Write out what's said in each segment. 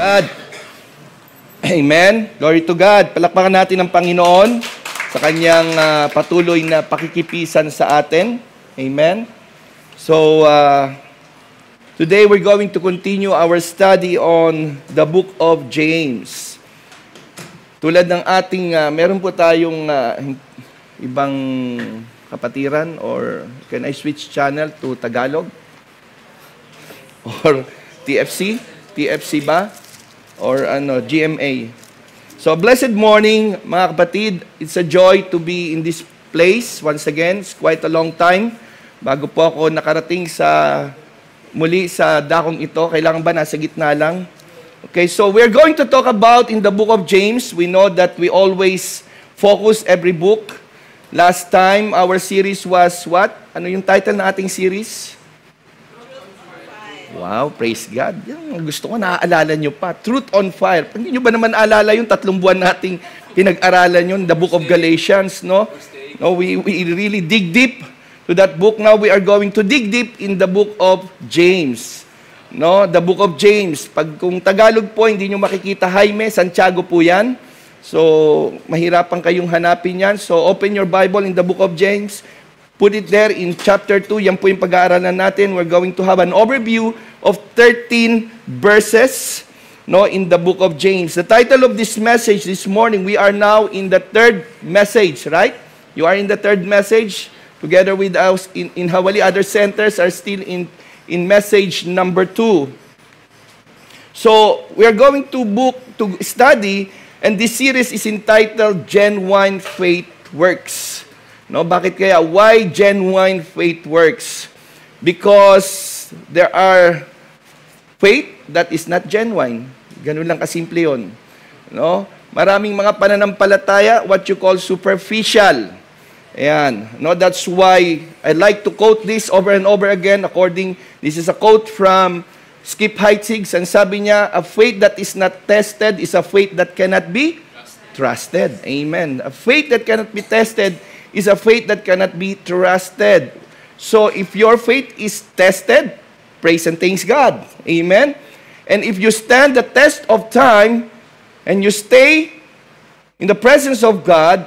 God. Amen. Glory to God. Palakpakan natin ang Panginoon sa kanyang patuloy na pakikipisan sa atin. Amen. So, today we're going to continue our study on the book of James. Tulad ng ating, meron po tayong ibang kapatiran, or can I switch channel to Tagalog? Or TFC? TFC ba? Or GMA? So, blessed morning, mga kapatid. It's a joy to be in this place once again. It's quite a long time bago po ako nakarating muli sa dakong ito. Kailangan ba nasa gitna lang? Okay, so we're going to talk about in the book of James. We know that we always focus every book. Last time, our series was what? Ano yung title ng ating series? Wow, praise God. Yung gusto ko, naaalala nyo pa. Truth on Fire. Hindi nyo ba naman alala yung 3 buwan nating pinag-aralan yun, the book of Galatians, no? No, we really dig deep to that book. Now we are going to dig deep in the book of James. No, the book of James. Kung Tagalog po, hindi nyo makikita Jaime, Santiago po yan. So, mahirapan kayong hanapin yan. So, open your Bible in the book of James. Put it there in chapter 2. Yan po yung pag-aaralan natin. We're going to have an overview of 13 verses, no, in the book of James. The title of this message this morning, we are now in the 3rd message, right? You are in the 3rd message. Together with us in Hawali, other centers are still in message number 2. So, we are going to study, and this series is entitled Genuine Faith Works. No, bakit kaya? Why genuine faith works? Because there are faith that is not genuine. Ganun lang kasimple yun. No? Maraming mga pananampalataya, what you call superficial. Ayan. No, that's why I like to quote this over and over again. This is a quote from Skip Heitzig, and sabi niya, a faith that is not tested is a faith that cannot be trusted. Amen. A faith that cannot be tested is a faith that cannot be trusted. So, if your faith is tested, praise and thanks God. Amen? And if you stand the test of time, and you stay in the presence of God,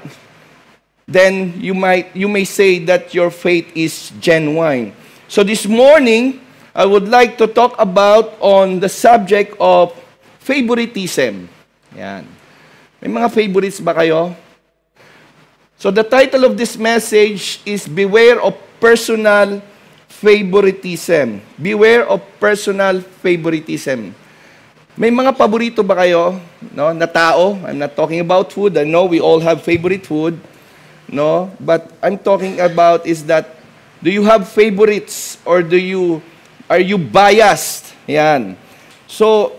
then you may say that your faith is genuine. So, this morning, I would like to talk about on the subject of favoritism. Yan. May mga favorites ba kayo? So the title of this message is Beware of Personal Favoritism. Beware of Personal Favoritism. May mga paborito ba kayo, no, na tao? I'm not talking about food. I know we all have favorite food, no? But I'm talking about is that, do you have favorites, or are you biased? Yan. So,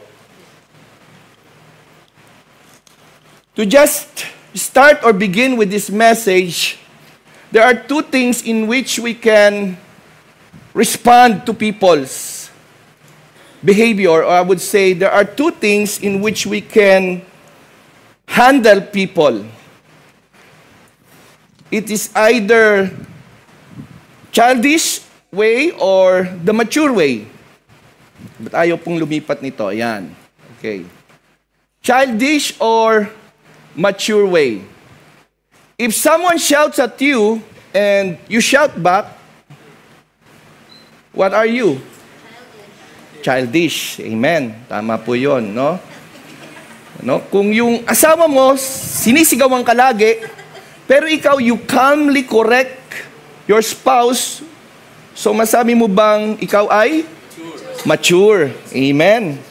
to just start or begin with this message, there are 2 things in which we can respond to people's behavior, or I would say there are 2 things in which we can handle people. It is either childish way or the mature way. But ayaw pong lumipat nito. Ayan. Okay. Childish or mature way. If someone shouts at you and you shout back, what are you? Childish. Amen. Tama po yun, no? No? Kung yung asawa mo, sinisigawan ka lagi, pero ikaw, you calmly correct your spouse, so masabi mo bang ikaw ay? Mature. Amen.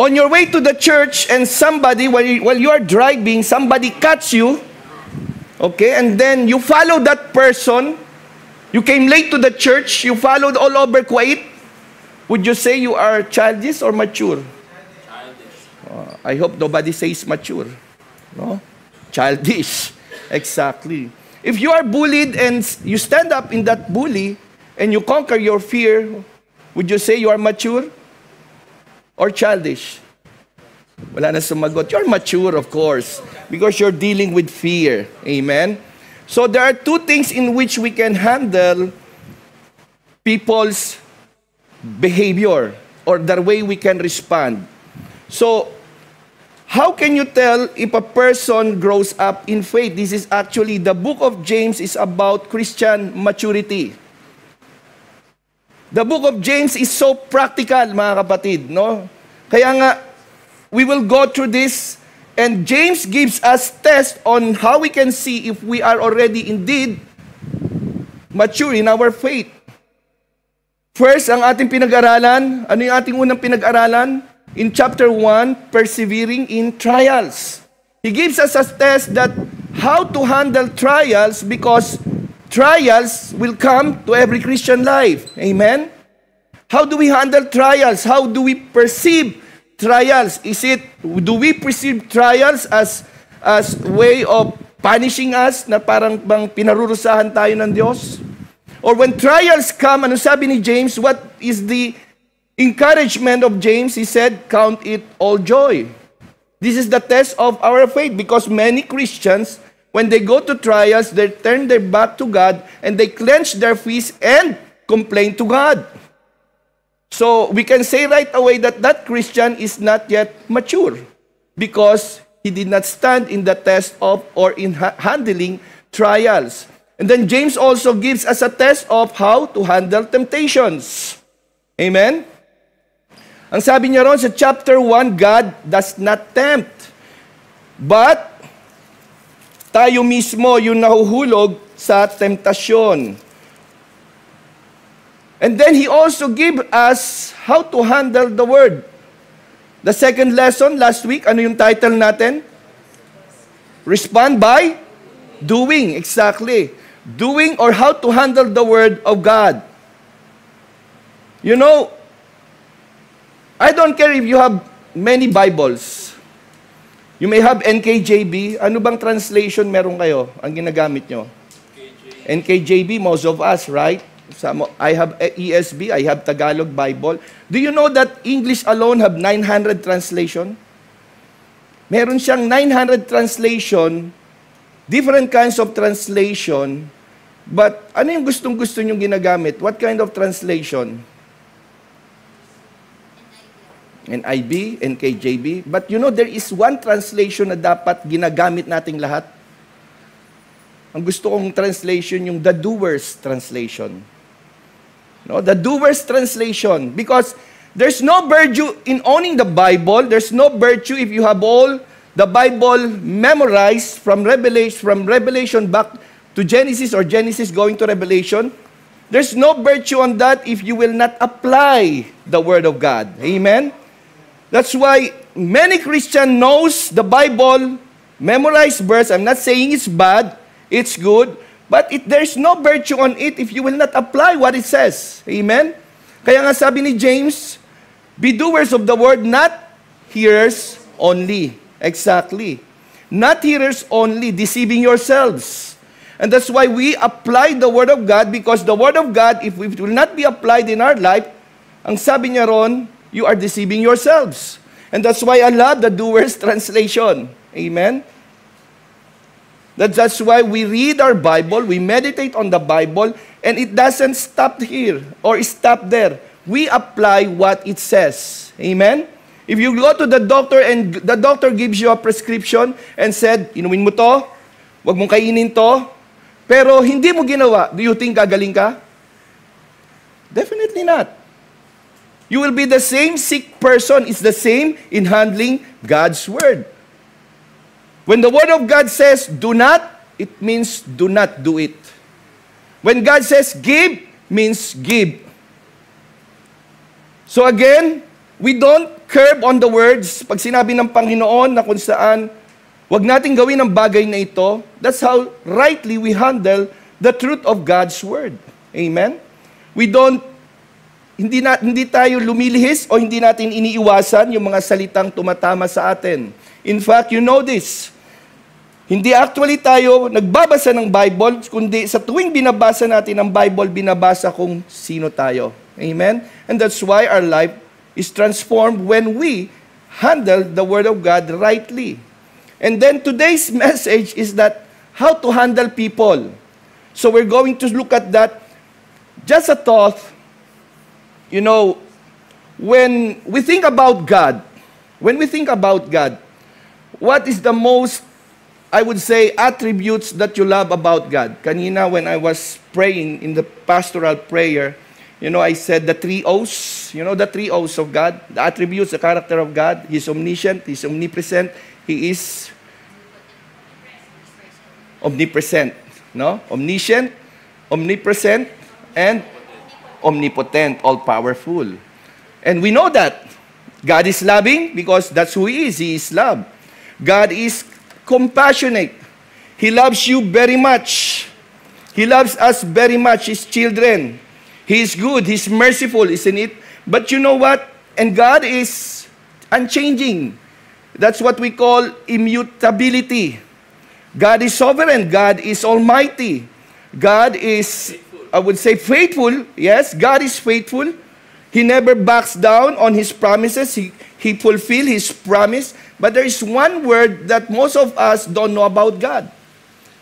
On your way to the church, and somebody, while you are driving, somebody cuts you, okay, and then you follow that person, you came late to the church, you followed all over quiet, would you say you are childish or mature? Childish. I hope nobody says mature. No? Childish. Exactly. If you are bullied and you stand up in that bully and you conquer your fear, would you say you are mature or childish? Wala na sumagot. You're mature, of course, because you're dealing with fear. Amen? So there are 2 things in which we can handle people's behavior. or the way we can respond. So, how can you tell if a person grows up in faith? This is actually, the book of James is about Christian maturity. The book of James is so practical, mga kapatid, no? Kaya nga, we will go through this, and James gives us test on how we can see if we are already indeed mature in our faith. First, ang ating pinag-aralan, ano yung ating unang pinag-aralan? In chapter 1, persevering in trials. He gives us a test that how to handle trials, because trials will come to every Christian life. Amen? How do we handle trials? How do we perceive trials? Do we perceive trials as way of punishing us, na parang bang pinarurusahan tayo ng Diyos? Or when trials come, ano sabi ni James? What is the encouragement of James? He said, count it all joy. This is the test of our faith, because many Christians, when they go to trials, they turn their back to God and they clench their fists and complain to God. So we can say right away that that Christian is not yet mature, because he did not stand in the test of or in handling trials. And then James also gives us a test of how to handle temptations. Amen? Ang sabi niya ron sa chapter 1, God does not tempt, but tayo mismo yung nahuhulog sa temptasyon. And then he also give us how to handle the word. The second lesson last week, ano yung title natin? Respond by doing. Exactly. Doing, or how to handle the word of God. You know, I don't care if you have many Bibles. You may have NKJV. Ano bang translation meron kayo ang ginagamit nyo? NKJV, most of us, right? I have ESV, I have Tagalog Bible. Do you know that English alone have 900 translation? Meron siyang 900 translation, different kinds of translation, but ano yung gustong-gusto nyong ginagamit? What kind of translation? NIV, NKJV. But you know, there is one translation na dapat ginagamit nating lahat. Ang gusto kong translation, yung The Doers Translation. No, The Doers Translation. Because there's no virtue in owning the Bible. There's no virtue if you have all the Bible memorized from Revelation back to Genesis, or Genesis going to Revelation. There's no virtue on that if you will not apply the Word of God. Amen? That's why many Christian knows the Bible, memorized verse. I'm not saying it's bad, it's good, but there's no virtue on it if you will not apply what it says. Amen? Kaya nga sabi ni James, be doers of the word, not hearers only. Exactly. Not hearers only, deceiving yourselves. And that's why we apply the Word of God, because the Word of God, if it will not be applied in our life, ang sabi niya ron, you are deceiving yourselves. And that's why I love the Doers Translation. Amen? That's why we read our Bible, we meditate on the Bible, and it doesn't stop here or stop there. We apply what it says. Amen? If you go to the doctor and the doctor gives you a prescription and said, inumin mo to, wag mong kainin to, pero hindi mo ginawa, do you think gagaling ka? Definitely not. You will be the same sick person. It's the same in handling God's Word. When the Word of God says, do not, it means do not do it. When God says give, means give. So again, we don't curb on the words. Pag sinabi ng Panginoon na kung saan, wag natin gawin ang bagay na ito, that's how rightly we handle the truth of God's Word. Amen? Hindi tayo lumilihis o hindi natin iniiwasan yung mga salitang tumatama sa atin. In fact, you know this. Hindi actually tayo nagbabasa ng Bible, kundi sa tuwing binabasa natin ang Bible, binabasa kung sino tayo. Amen? And that's why our life is transformed when we handle the Word of God rightly. And then today's message is that how to handle people. So we're going to look at that. Just a thought, you know, when we think about God, what is the most, I would say, attributes that you love about God? Kanina when I was praying in the pastoral prayer, I said the three O's. The three O's of God, the attributes, the character of God. He's omniscient, He's omnipresent, He is omnipresent. Omniscient, omnipresent, and omnipotent, all-powerful. And we know that. God is loving because that's who He is. He is love. God is compassionate. He loves you very much. He loves us very much, His children. He is good. He's merciful, isn't it? But you know what? And God is unchanging. That's what we call immutability. God is sovereign. God is almighty. God is, I would say, faithful. Yes, God is faithful. He never backs down on His promises. He fulfills His promise. But there is one word that most of us don't know about God.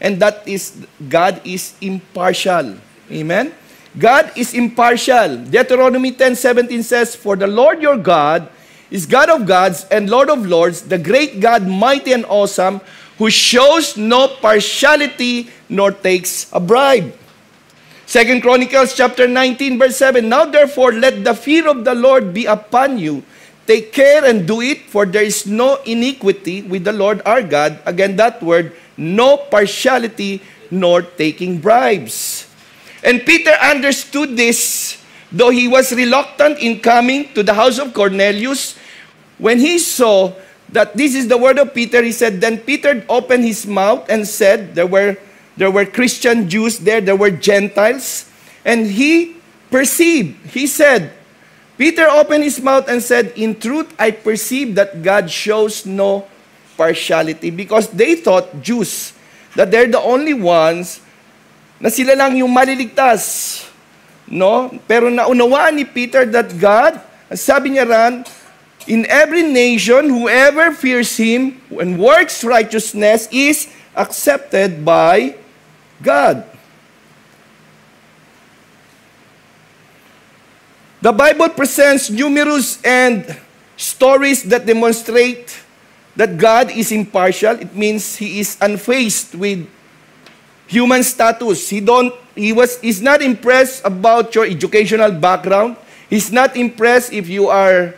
And that is, God is impartial. Amen? God is impartial. Deuteronomy 10:17 says, "For the Lord your God is God of gods and Lord of lords, the great God, mighty and awesome, who shows no partiality nor takes a bribe." 2 Chronicles chapter 19, verse 7, "Now therefore let the fear of the Lord be upon you. Take care and do it, for there is no iniquity with the Lord our God." Again, that word, no partiality nor taking bribes. And Peter understood this, though he was reluctant in coming to the house of Cornelius. When he saw that this is the word of Peter, he said, "Then Peter opened his mouth and said," there were Christian Jews there were Gentiles, and he perceived, he said, Peter opened his mouth and said, "In truth, I perceive that God shows no partiality," because they thought, Jews, that they're the only ones na sila lang yung maliligtas. Pero naunawaan ni Peter that God, sabi niya ran, "In every nation, whoever fears Him and works righteousness is accepted by God." The Bible presents numerous and stories that demonstrate that God is impartial. It means He is unfazed with human status. He's not impressed about your educational background. He's not impressed if you are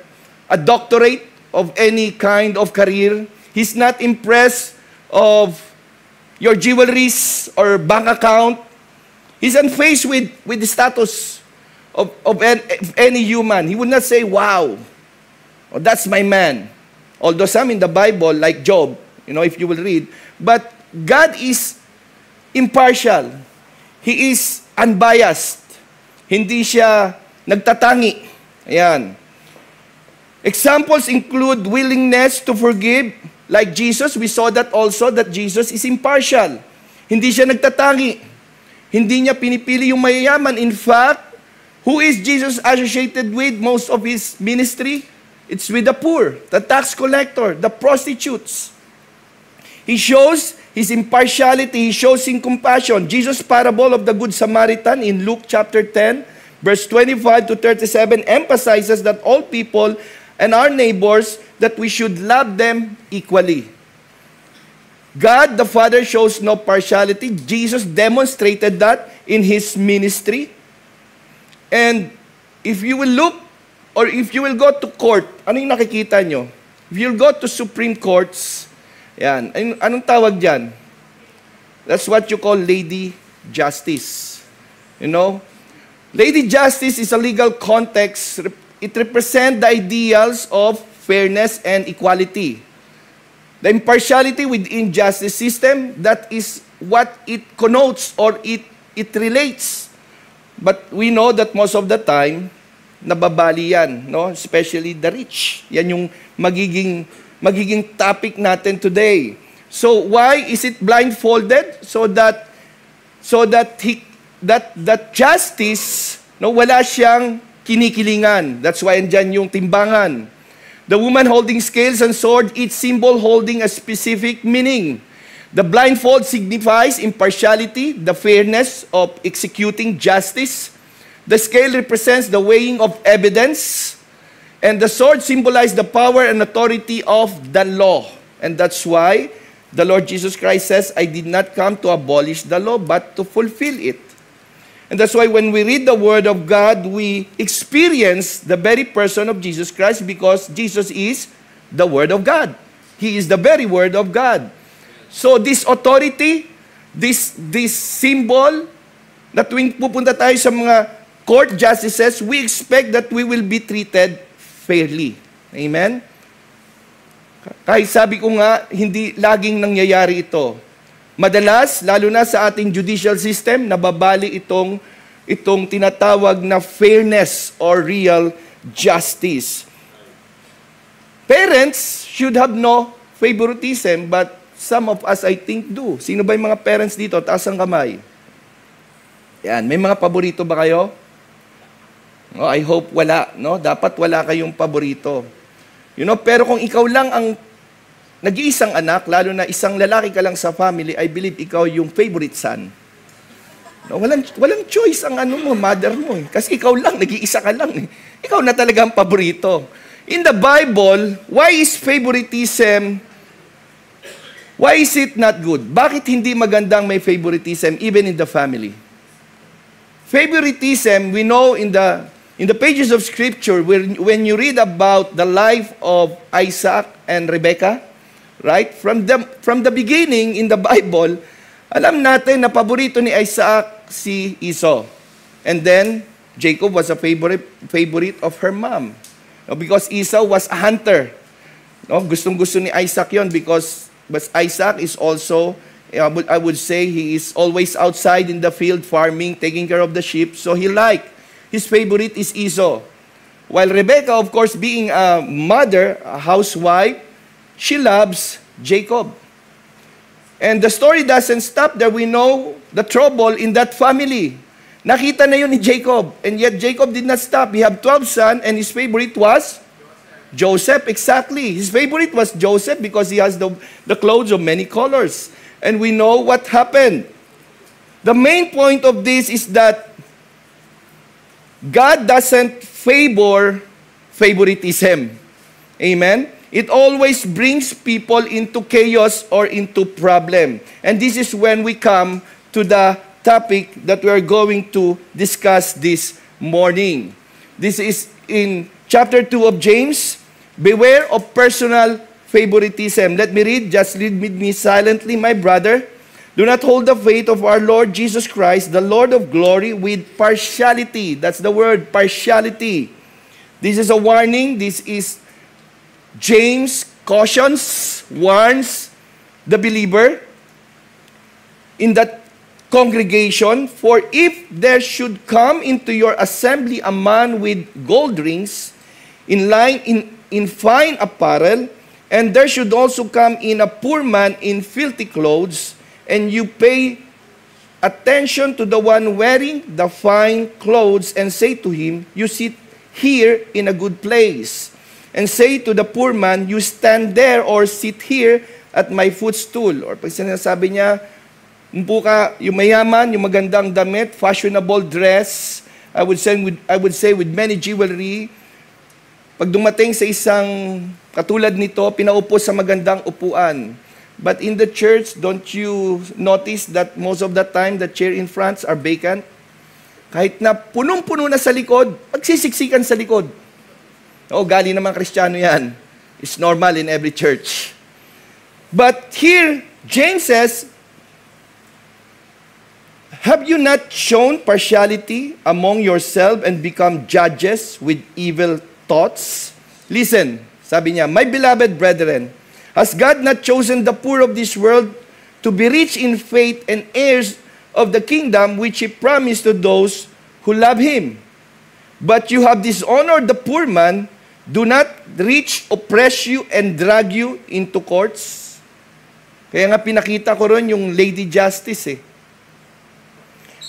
a doctorate of any kind of career. He's not impressed of your jewelries or bank account. He's unfazed with the status of any human. He would not say, "Wow, that's my man." Although some in the Bible, like Job, if you will read, but God is impartial. He is unbiased. Hindi siya nagtatangi. Ayan. Examples include willingness to forgive. Like Jesus, we saw that also, that Jesus is impartial. Hindi siya nagtatangi. Hindi niya pinipili yung mayayaman. In fact, who is Jesus associated with most of His ministry? It's with the poor, the tax collector, the prostitutes. He shows His impartiality. He shows His compassion. Jesus' parable of the Good Samaritan in Luke chapter 10, verse 25 to 37 emphasizes that all people and our neighbors, that we should love them equally. God the Father shows no partiality. Jesus demonstrated that in His ministry. And if you will look, or if you will go to court, ano yung nakikita nyo? If you'll go to Supreme Courts, yan, anong tawag dyan? That's what you call Lady Justice. Lady Justice is a legal context. It represents the ideals of fairness and equality. The impartiality within justice system, that is what it connotes or it relates. But we know that most of the time, nababali yan, especially the rich. Yan yung magiging topic natin today. So why is it blindfolded? So that justice, wala siyang kinikilingan. That's why andyan yung timbangan. The woman holding scales and sword, each symbol holding a specific meaning. The blindfold signifies impartiality, the fairness of executing justice. The scale represents the weighing of evidence. And the sword symbolized the power and authority of the law. And that's why the Lord Jesus Christ says, I did not come to abolish the law, but to fulfill it. And that's why when we read the Word of God, we experience the very person of Jesus Christ because Jesus is the Word of God. He is the very Word of God. So this authority, this symbol, na tuwing pupunta tayo sa mga court justices, we expect that we will be treated fairly. Amen? Kahit sabi ko nga, hindi laging nangyayari ito. Madalas, lalo na sa ating judicial system, nababali itong tinatawag na fairness or real justice. Parents should have no favoritism, but some of us, I think, do. Sino ba yung mga parents dito? Taas ang kamay. Yan, may mga paborito ba kayo? No, I hope wala, no? Dapat wala kayong paborito. You know, pero kung ikaw lang ang nag-iisang anak, lalo na isang lalaki ka lang sa family, I believe ikaw yung favorite son. No, walang choice ang mother mo eh. Kasi ikaw lang, nag-iisa ka lang eh. Ikaw na talaga ang paborito. In the Bible, why is favoritism, why is it not good? Bakit hindi magandang may favoritism even in the family? Favoritism, we know in the pages of Scripture, when you read about the life of Isaac and Rebekah, right? From the beginning in the Bible, alam natin na paborito ni Isaac si Esau. And then, Jacob was a favorite of her mom. No, because Esau was a hunter. No, gustong-gusto ni Isaac yon because Isaac is also, I would say, he is always outside in the field farming, taking care of the sheep. So his favorite is Esau. While Rebekah, of course, being a mother, a housewife, she loves Jacob. And the story doesn't stop there. We know the trouble in that family. Nakita na yun ni Jacob. And yet Jacob did not stop. He had 12 sons and his favorite was Joseph. Exactly. His favorite was Joseph because he has the clothes of many colors. And we know what happened. The main point of this is that God doesn't favor favoritism. Amen? It always brings people into chaos or into problem. And this is when we come to the topic that we are going to discuss this morning. This is in chapter 2 of James. Beware of personal favoritism. Let me read. Just read with me silently, my brother. Do not hold the faith of our Lord Jesus Christ, the Lord of glory, with partiality. That's the word, partiality. This is a warning. This is James cautions, warns the believer in that congregation, for if there should come into your assembly a man with gold rings in fine apparel, and there should also come in a poor man in filthy clothes, and you pay attention to the one wearing the fine clothes, and say to him, you sit here in a good place. And say to the poor man, you stand there or sit here at my footstool. Or pag sinasabi niya, umpo ka, yung mayaman, yung magandang damit, fashionable dress, I would say with many jewelry. Pag dumating sa isang katulad nito, pinaupo sa magandang upuan. But in the church, don't you notice that most of the time, the chair in front are vacant? Kahit na punong-puno na sa likod, magsisiksikan sa likod. O, gali naman Kristiyano yan. It's normal in every church. But here, James says, have you not shown partiality among yourselves and become judges with evil thoughts? Listen, sabi niya, my beloved brethren, has God not chosen the poor of this world to be rich in faith and heirs of the kingdom which He promised to those who love Him? But you have dishonored the poor man. Do not rich oppress you and drag you into courts? Kaya nga pinakita ko ron yung Lady Justice eh.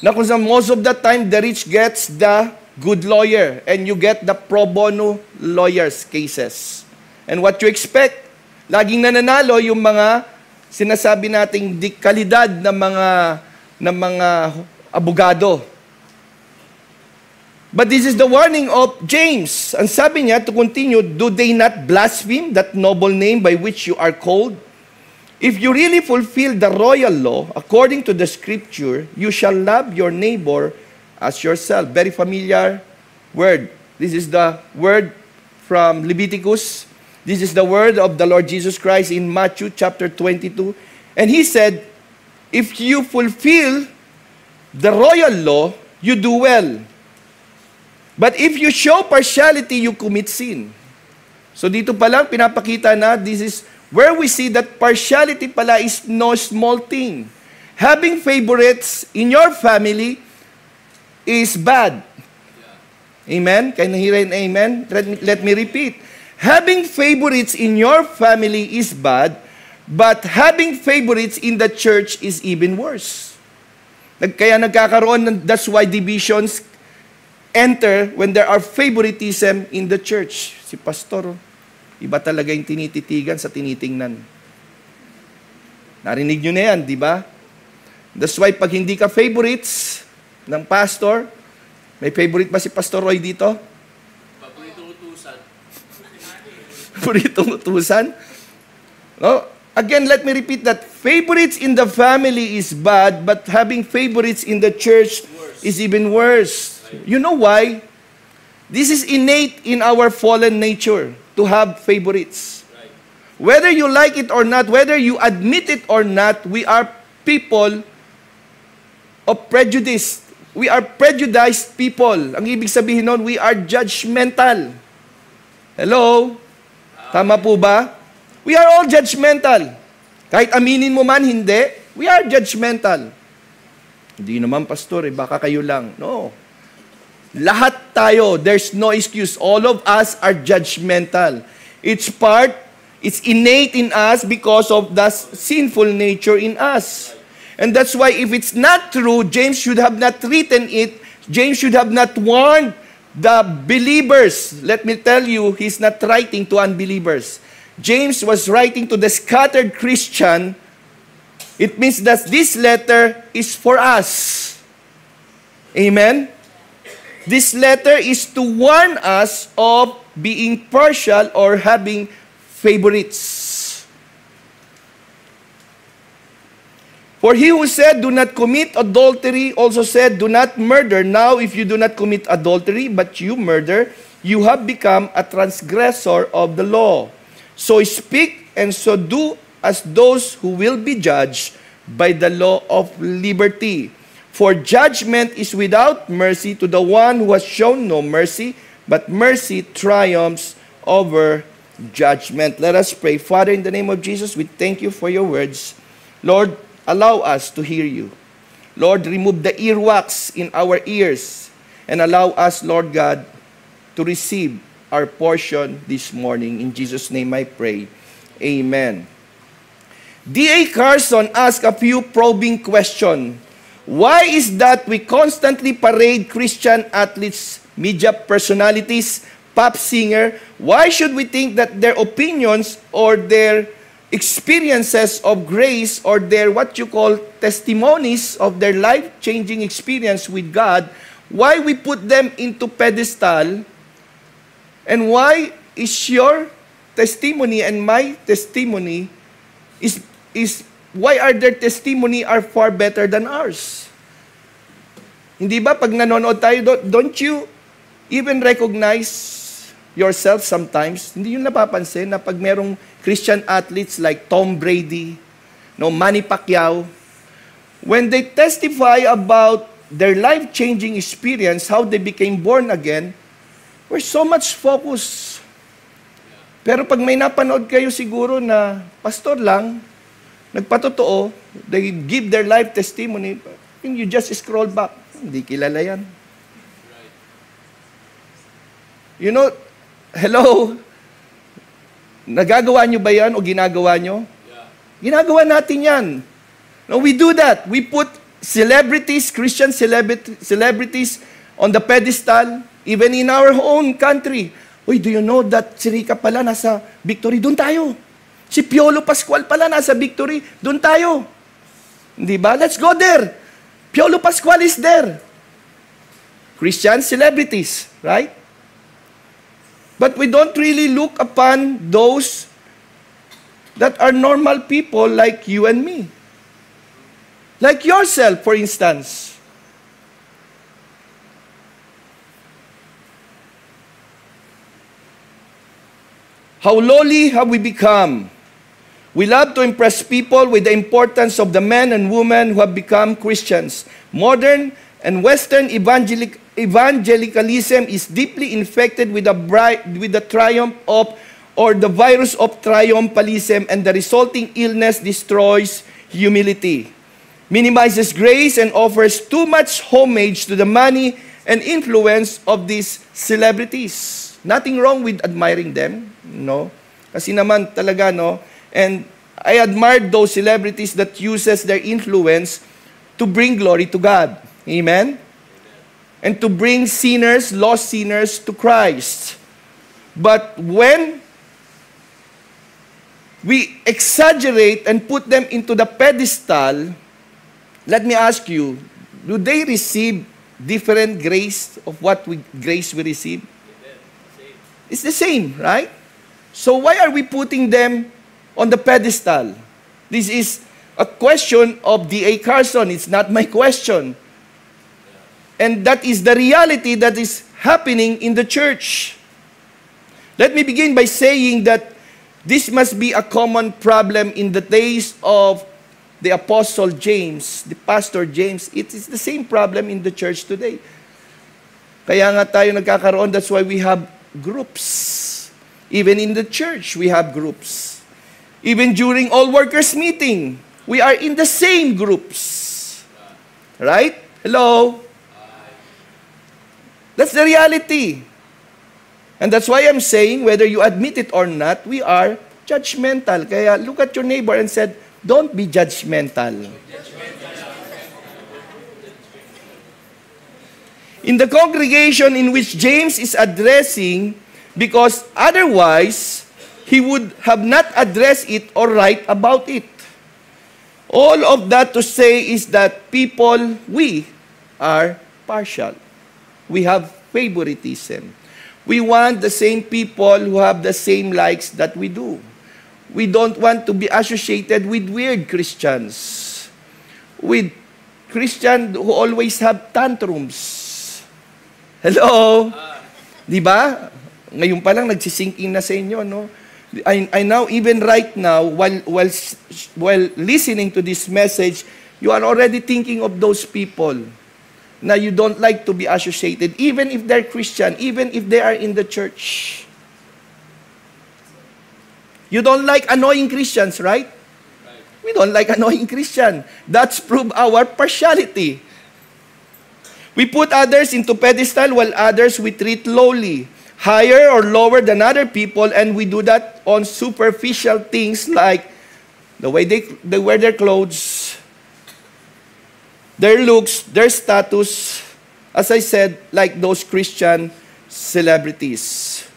Na kung sa most of the time, the rich gets the good lawyer and you get the pro bono lawyers cases. And what you expect? Laging nananalo yung mga sinasabi nating di kalidad na mga abogado. But this is the warning of James. Ang sabi niya, to continue, do they not blaspheme that noble name by which you are called? If you really fulfill the royal law, according to the scripture, you shall love your neighbor as yourself. Very familiar word. This is the word from Leviticus. This is the word of the Lord Jesus Christ in Matthew chapter 22. And he said, if you fulfill the royal law, you do well. But if you show partiality, you commit sin. So dito pa lang, pinapakita na, this is where we see that partiality pala is no small thing. Having favorites in your family is bad. Amen? Can you hear an amen? Let me repeat. Having favorites in your family is bad, but having favorites in the church is even worse. Kaya nagkakaroon, that's why divisions enter when there are favoritism in the church. Si pastor, iba talaga yung tinititigan sa tinitingnan. Narinig nyo na yan, di ba? That's why pag hindi ka favorites ng pastor, may favorite ba si Pastor Roy dito? Paboritong utusan. Paboritong utusan? No? Again, let me repeat that. Favorites in the family is bad, but having favorites in the church is even worse. You know why? This is innate in our fallen nature to have favorites. Whether you like it or not, whether you admit it or not, we are people of prejudice. We are prejudiced people. Ang ibig sabihin nun, we are judgmental. Hello? Tama po ba? We are all judgmental. Kahit aminin mo man, hindi. We are judgmental. Hindi naman, pastor, baka kayo lang. No. Lahat tayo, there's no excuse. All of us are judgmental. It's innate in us because of the sinful nature in us. And that's why if it's not true, James should have not written it. James should have not warned the believers. Let me tell you, he's not writing to unbelievers. James was writing to the scattered Christian. It means that this letter is for us. Amen? This letter is to warn us of being partial or having favorites. For he who said, do not commit adultery, also said, do not murder. Now, if you do not commit adultery, but you murder, you have become a transgressor of the law. So speak and so do as those who will be judged by the law of liberty. For judgment is without mercy to the one who has shown no mercy, but mercy triumphs over judgment. Let us pray. Father, in the name of Jesus, we thank you for your words. Lord, allow us to hear you. Lord, remove the earwax in our ears and allow us, Lord God, to receive our portion this morning. In Jesus' name I pray. Amen. D.A. Carson asked a few probing questions. Why is that we constantly parade Christian athletes, media personalities, pop singer? Why should we think that their opinions or their experiences of grace or their what you call testimonies of their life-changing experience with God, why we put them into pedestal, and why is your testimony and my testimony why are their testimony are far better than ours? Hindi ba pag nanonood tayo, don't you even recognize yourself sometimes? Hindi yung napapansin na pag merong Christian athletes like Tom Brady, Manny Pacquiao, when they testify about their life-changing experience, how they became born again, we're so much focused. Pero pag may napanood kayo siguro na pastor lang, nagpatotoo, they give their life testimony, and you just scroll back, hindi kilala yan. You know, hello, nagagawa nyo ba yan o ginagawa nyo? Ginagawa natin yan. No, we do that. We put celebrities, Christian celebrities on the pedestal, even in our own country. Uy, do you know that si Rica pala nasa Victory? Doon tayo. Si Piolo Pascual pala nasa Victory. Doon tayo. Hindi ba? Let's go there. Piolo Pascual is there. Christian celebrities, right? But we don't really look upon those that are normal people like you and me. Like yourself, for instance. How lowly have we become? We love to impress people with the importance of the men and women who have become Christians. Modern and Western evangelicalism is deeply infected with the triumph of, or the virus of triumphalism, and the resulting illness destroys humility, minimizes grace, and offers too much homage to the money and influence of these celebrities. Nothing wrong with admiring them, no? Kasi naman talaga, no? And I admire those celebrities that uses their influence to bring glory to God. Amen? And to bring sinners, lost sinners, to Christ. But when we exaggerate and put them into the pedestal, let me ask you, do they receive different grace of what grace we receive? It's the same, right? So why are we putting them on the pedestal? This is a question of D.A. Carson. It's not my question. And that is the reality that is happening in the church. Let me begin by saying that this must be a common problem in the days of the Apostle James, the Pastor James. It is the same problem in the church today. Kaya nga tayo nagkakaroon, that's why we have groups. Even in the church, we have groups. Even during all workers meeting, we are in the same groups. Right? Hello? That's the reality. And that's why I'm saying, whether you admit it or not, we are judgmental. Kaya look at your neighbor and said, don't be judgmental. In the congregation in which James is addressing, because otherwise, he would have not addressed it or write about it. All of that to say is that people, we are partial. We have favoritism. We want the same people who have the same likes that we do. We don't want to be associated with weird Christians, with Christians who always have tantrums. Hello? Di ba? Ngayon pa lang nagsisinking na sa inyo, no? I now, even right now, while listening to this message, you are already thinking of those people na you don't like to be associated, even if they're Christian, even if they are in the church. You don't like annoying Christians, right? We don't like annoying Christian. That's prove our partiality. We put others into pedestal while others we treat lowly, higher or lower than other people, and we do that on superficial things like the way they wear their clothes, their looks, their status, as I said, like those Christian celebrities.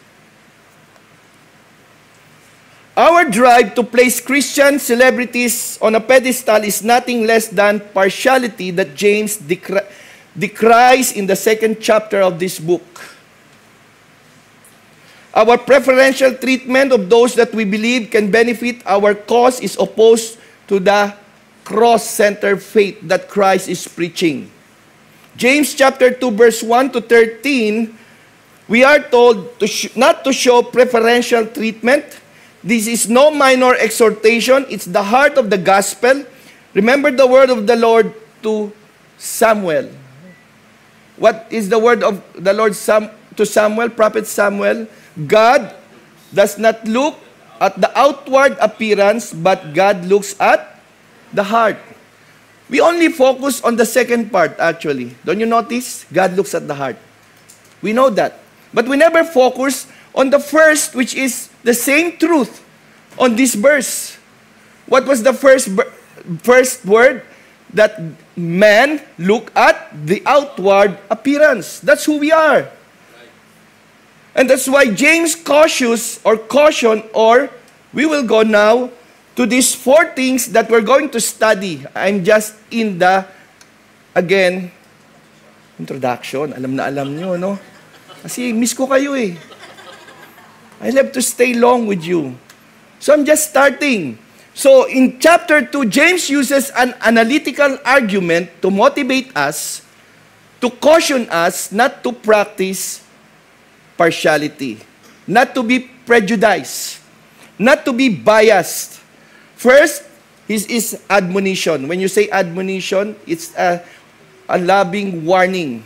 Our drive to place Christian celebrities on a pedestal is nothing less than partiality that James decries in the 2nd chapter of this book. Our preferential treatment of those that we believe can benefit our cause is opposed to the cross-centered faith that Christ is preaching. James chapter 2 verse 1 to 13, we are told not to show preferential treatment. This is no minor exhortation. It's the heart of the gospel. Remember the word of the Lord to Samuel. What is the word of the Lord to Samuel, Prophet Samuel? God does not look at the outward appearance, but God looks at the heart. We only focus on the second part, actually. Don't you notice? God looks at the heart. We know that. But we never focus on the first, which is the same truth on this verse. What was the first word? That man look at the outward appearance. That's who we are. And that's why James caution, or we will go now to these 4 things that we're going to study. I'm just in the, again, Introduction, alam na alam nyo, no? Kasi miss ko kayo eh. I love to stay long with you. So I'm just starting. So in chapter 2, James uses an analytical argument to motivate us, to caution us not to practice partiality, not to be prejudiced, not to be biased. First, his admonition. When you say admonition, it's a loving warning.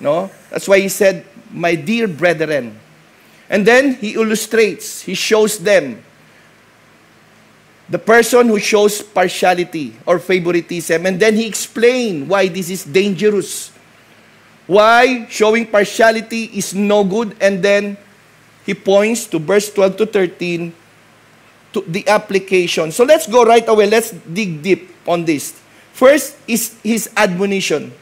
No? That's why he said, my dear brethren. And then he illustrates, he shows them the person who shows partiality or favoritism. And then he explained why this is dangerous. Why showing partiality is no good. And then he points to verse 12 to 13 to the application. So let's go right away. Let's dig deep on this. First is his admonition.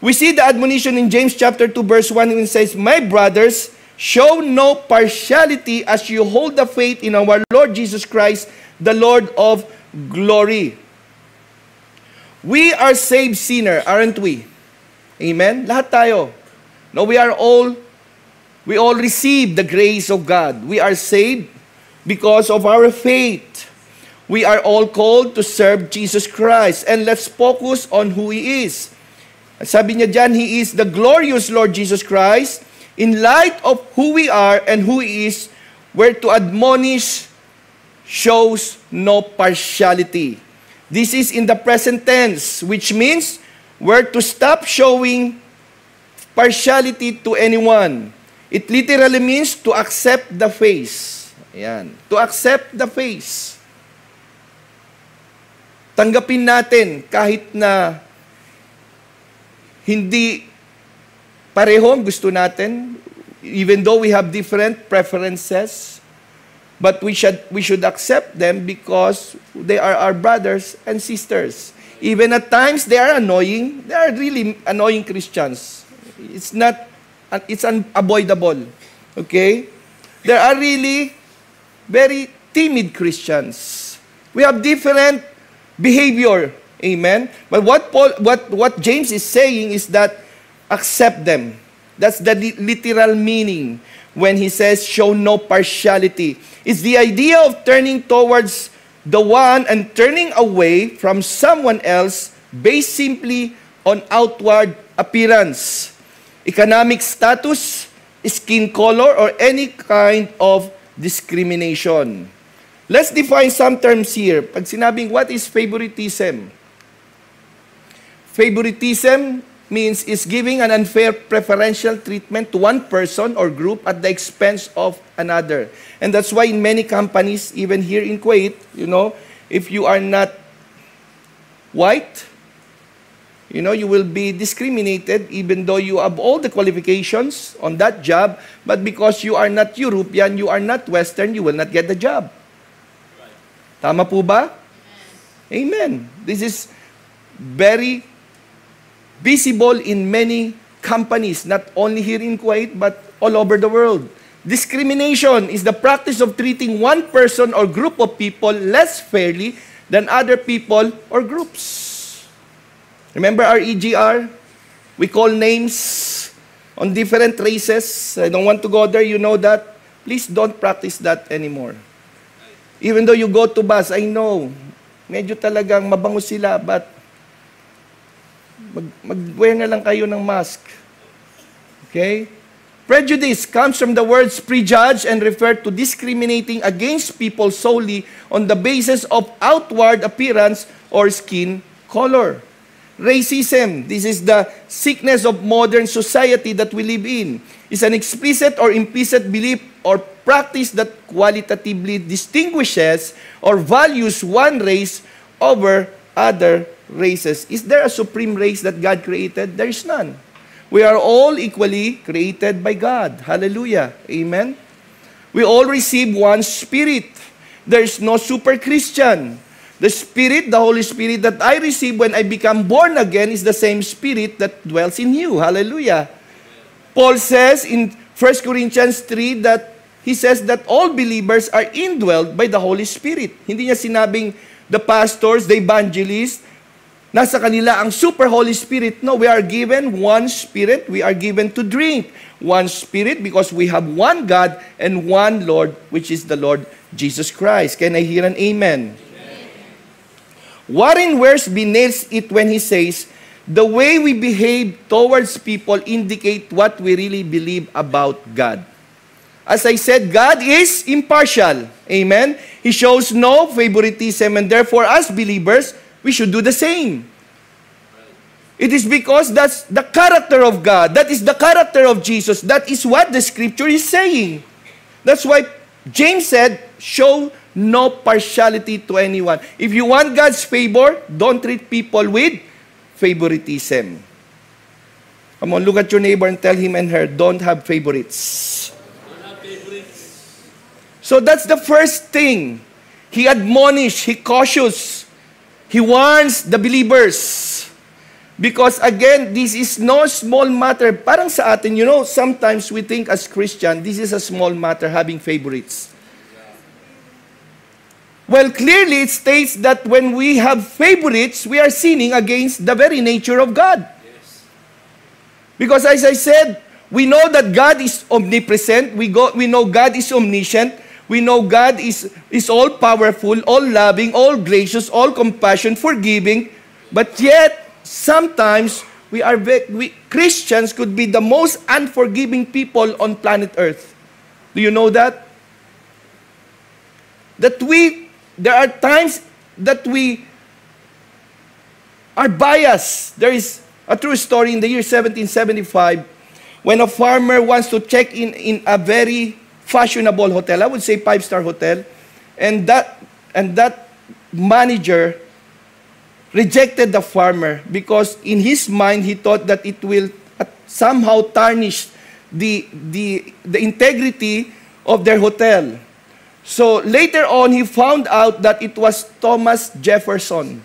We see the admonition in James chapter 2 verse 1 when it says, my brothers, show no partiality as you hold the faith in our Lord Jesus Christ, the Lord of glory. We are saved sinner, aren't we? Amen? Lahat tayo. No, we all receive the grace of God. We are saved because of our faith. We are all called to serve Jesus Christ. And let's focus on who He is. Sabi niya dyan, He is the glorious Lord Jesus Christ. In light of who we are and who He is, we're to admonish shows no partiality. This is in the present tense, which means we're to stop showing partiality to anyone. It literally means to accept the face. Ayan. To accept the face. Tanggapin natin kahit na hindi pareho ang gusto natin, even though we have different preferences, but we should accept them because they are our brothers and sisters. Even at times they are annoying. They are really annoying Christians. It's unavoidable. Okay? There are really very timid Christians. We have different behavior. Amen? But what James is saying is that accept them. That's the literal meaning when he says show no partiality. It's the idea of turning towards the one and turning away from someone else based simply on outward appearance, economic status, skin color, or any kind of discrimination. Let's define some terms here. Pag sinabing what is favoritism? Favoritism means is giving an unfair preferential treatment to one person or group at the expense of another. And that's why in many companies, even here in Kuwait, if you are not white, you will be discriminated even though you have all the qualifications on that job, but because you are not European, you are not Western, you will not get the job. Tama po ba? Amen. This is very visible in many companies, not only here in Kuwait, but all over the world. Discrimination is the practice of treating one person or group of people less fairly than other people or groups. Remember our EGR? We call names on different races. I don't want to go there, you know that. Please don't practice that anymore. Even though you go to bus, I know, medyo talagang mabango sila, but mag-wear na lang kayo ng mask. Okay? Prejudice comes from the words prejudge and refer to discriminating against people solely on the basis of outward appearance or skin color. Racism, this is the sickness of modern society that we live in, is an explicit or implicit belief or practice that qualitatively distinguishes or values one race over other races. Is there a supreme race that God created? There is none. We are all equally created by God. Hallelujah. Amen. We all receive one Spirit. There is no super Christian. The Spirit, the Holy Spirit that I receive when I become born again is the same Spirit that dwells in you. Hallelujah. Paul says in 1 Corinthians 3 that he says that all believers are indwelled by the Holy Spirit. Hindi niya sinabing the pastors, the evangelists, nasa kanila ang super Holy Spirit. No, we are given one Spirit. We are given to drink one Spirit because we have one God and one Lord, which is the Lord Jesus Christ. Can I hear an amen? Warren Wiersbe nails it when he says, the way we behave towards people indicate what we really believe about God. As I said, God is impartial. Amen? He shows no favoritism, and therefore, as believers, we should do the same. It is because that's the character of God. That is the character of Jesus. That is what the Scripture is saying. That's why James said, show no partiality to anyone. If you want God's favor, don't treat people with favoritism. Come on, look at your neighbor and tell him and her, don't have favorites. So that's the first thing. He admonishes, he cautious, he warns the believers. Because again, this is no small matter. Parang sa atin, you know, sometimes we think as Christian, this is a small matter, having favorites. Well, clearly it states that when we have favorites, we are sinning against the very nature of God. Because as I said, we know that God is omnipresent. We know God is omniscient. We know God is all-powerful, all-loving, all-gracious, all-compassion, forgiving. But yet, sometimes we Christians could be the most unforgiving people on planet Earth. Do you know that? There are times that we are biased. There is a true story in the year 1775 when a farmer wants to check in a very fashionable hotel, I would say 5-star hotel, and that manager rejected the farmer because in his mind he thought that it will somehow tarnish the integrity of their hotel. So later on, he found out that it was Thomas Jefferson,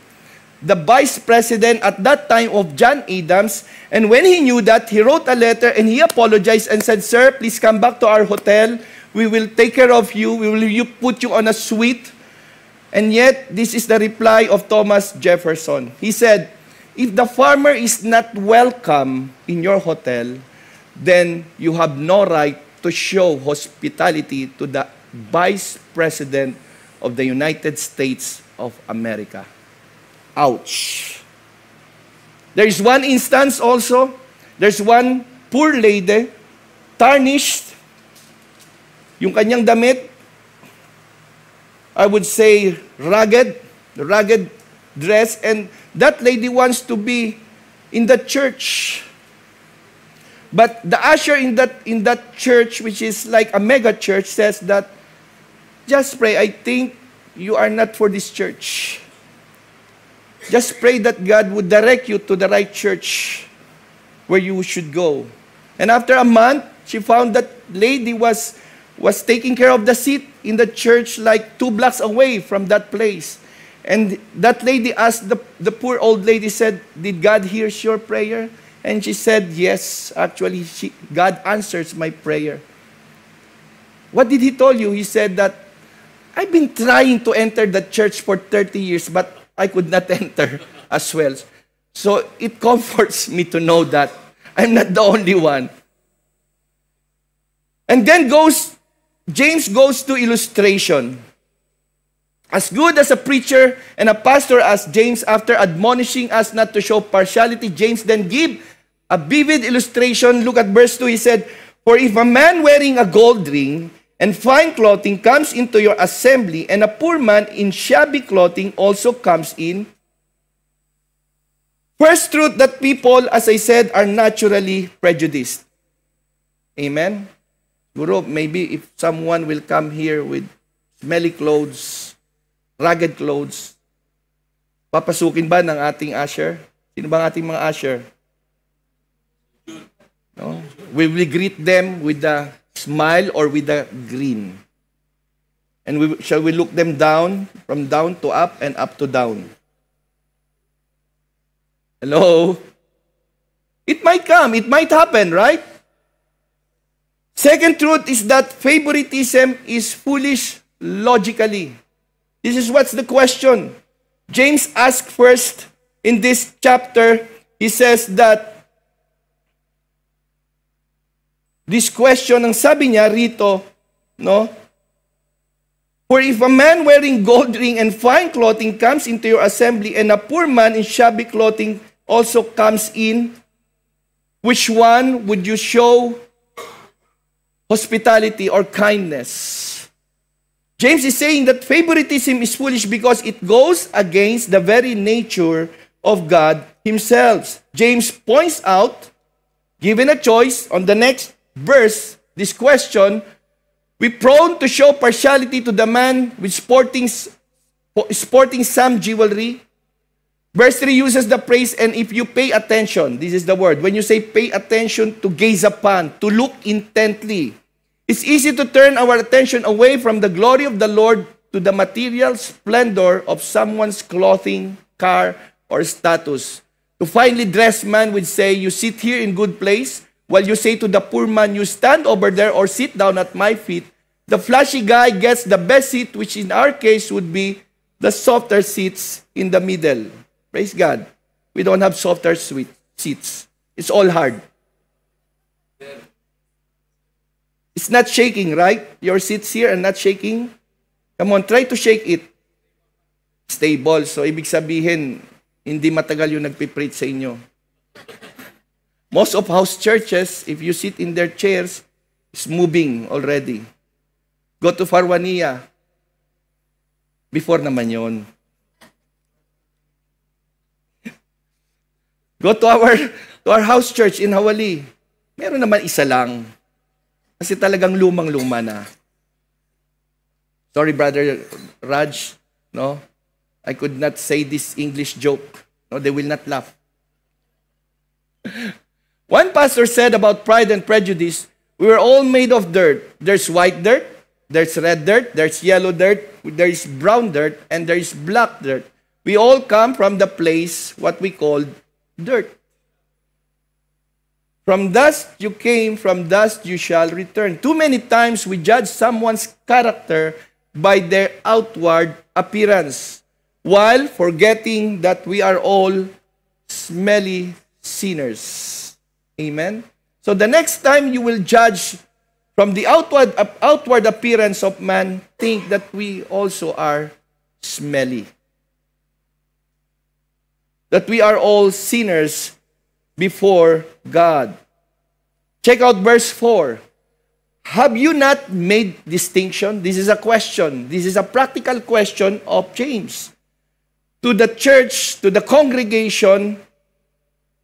the vice president at that time of John Adams. And when he knew that, he wrote a letter and he apologized and said, "Sir, please come back to our hotel. We will take care of you. We will put you on a suite." And yet, this is the reply of Thomas Jefferson. He said, "If the farmer is not welcome in your hotel, then you have no right to show hospitality to the Vice President of the United States of America." Ouch. There is one instance also. There's one poor lady, tarnished, yung kanyang damit, I would say ragged dress, and that lady wants to be in the church. But the usher in that church, which is like a mega church, says that, "Just pray, I think you are not for this church. Just pray that God would direct you to the right church where you should go." And after a month, she found that lady was taking care of the seat in the church like 2 blocks away from that place. And that lady asked the poor old lady, said, "Did God hear your prayer?" And she said, "Yes, actually, God answers my prayer." "What did he tell you?" He said that, "I've been trying to enter the church for 30 years, but I could not enter as well." So it comforts me to know that I'm not the only one. And then James goes to illustration. As good as a preacher and a pastor as James, after admonishing us not to show partiality, James then give a vivid illustration. Look at verse 2. He said, "For if a man wearing a gold ring and fine clothing comes into your assembly, and a poor man in shabby clothing also comes in." First truth that people, as I said, are naturally prejudiced. Amen? Guru, maybe if someone will come here with smelly clothes, ragged clothes, papasukin ba ng ating usher? Sino ba ang ating mga usher? No? Will we greet them with the smile or with the grin? And shall we look them down, from down to up and up to down? Hello? It might come, it might happen, right? Second truth is that favoritism is foolish logically. This is what's the question. James asked first, in this chapter, he says that this question, ang sabi niya rito, no? For if a man wearing gold ring and fine clothing comes into your assembly, and a poor man in shabby clothing also comes in, which one would you show hospitality or kindness? James is saying that favoritism is foolish because it goes against the very nature of God himself. James points out, given a choice, on the next verse, this question, we prone to show partiality to the man with sporting some jewelry. Verse 3 uses the phrase, and if you pay attention, this is the word. When you say pay attention, to gaze upon, to look intently. It's easy to turn our attention away from the glory of the Lord to the material splendor of someone's clothing, car, or status. To finely dressed man would say, you sit here in good place, while you say to the poor man, you stand over there or sit down at my feet. The flashy guy gets the best seat, which in our case would be the softer seats in the middle. Praise God. We don't have softer seats. It's all hard. It's not shaking, right? Your seats here are not shaking. Come on, try to shake it. Stable. So, ibig sabihin, hindi matagal yung nagpipreach sa inyo. Most of house churches, if you sit in their chairs, is moving already. Go to Farwania. Before naman yon. Go to our house church in Hawali. Meron naman isa lang. Kasi talagang lumang-luma na. Sorry, Brother Raj. No? I could not say this English joke. No, they will not laugh. One pastor said about pride and prejudice, we were all made of dirt. There's white dirt, there's red dirt, there's yellow dirt, there's brown dirt, and there's black dirt. We all come from the place what we call dirt. From dust you came, from dust you shall return. Too many times we judge someone's character by their outward appearance, while forgetting that we are all smelly sinners. Amen? So the next time you will judge from the outward appearance of man, think that we also are smelly. That we are all sinners before God. Check out verse 4. Have you not made distinction? This is a question. This is a practical question of James. To the church, to the congregation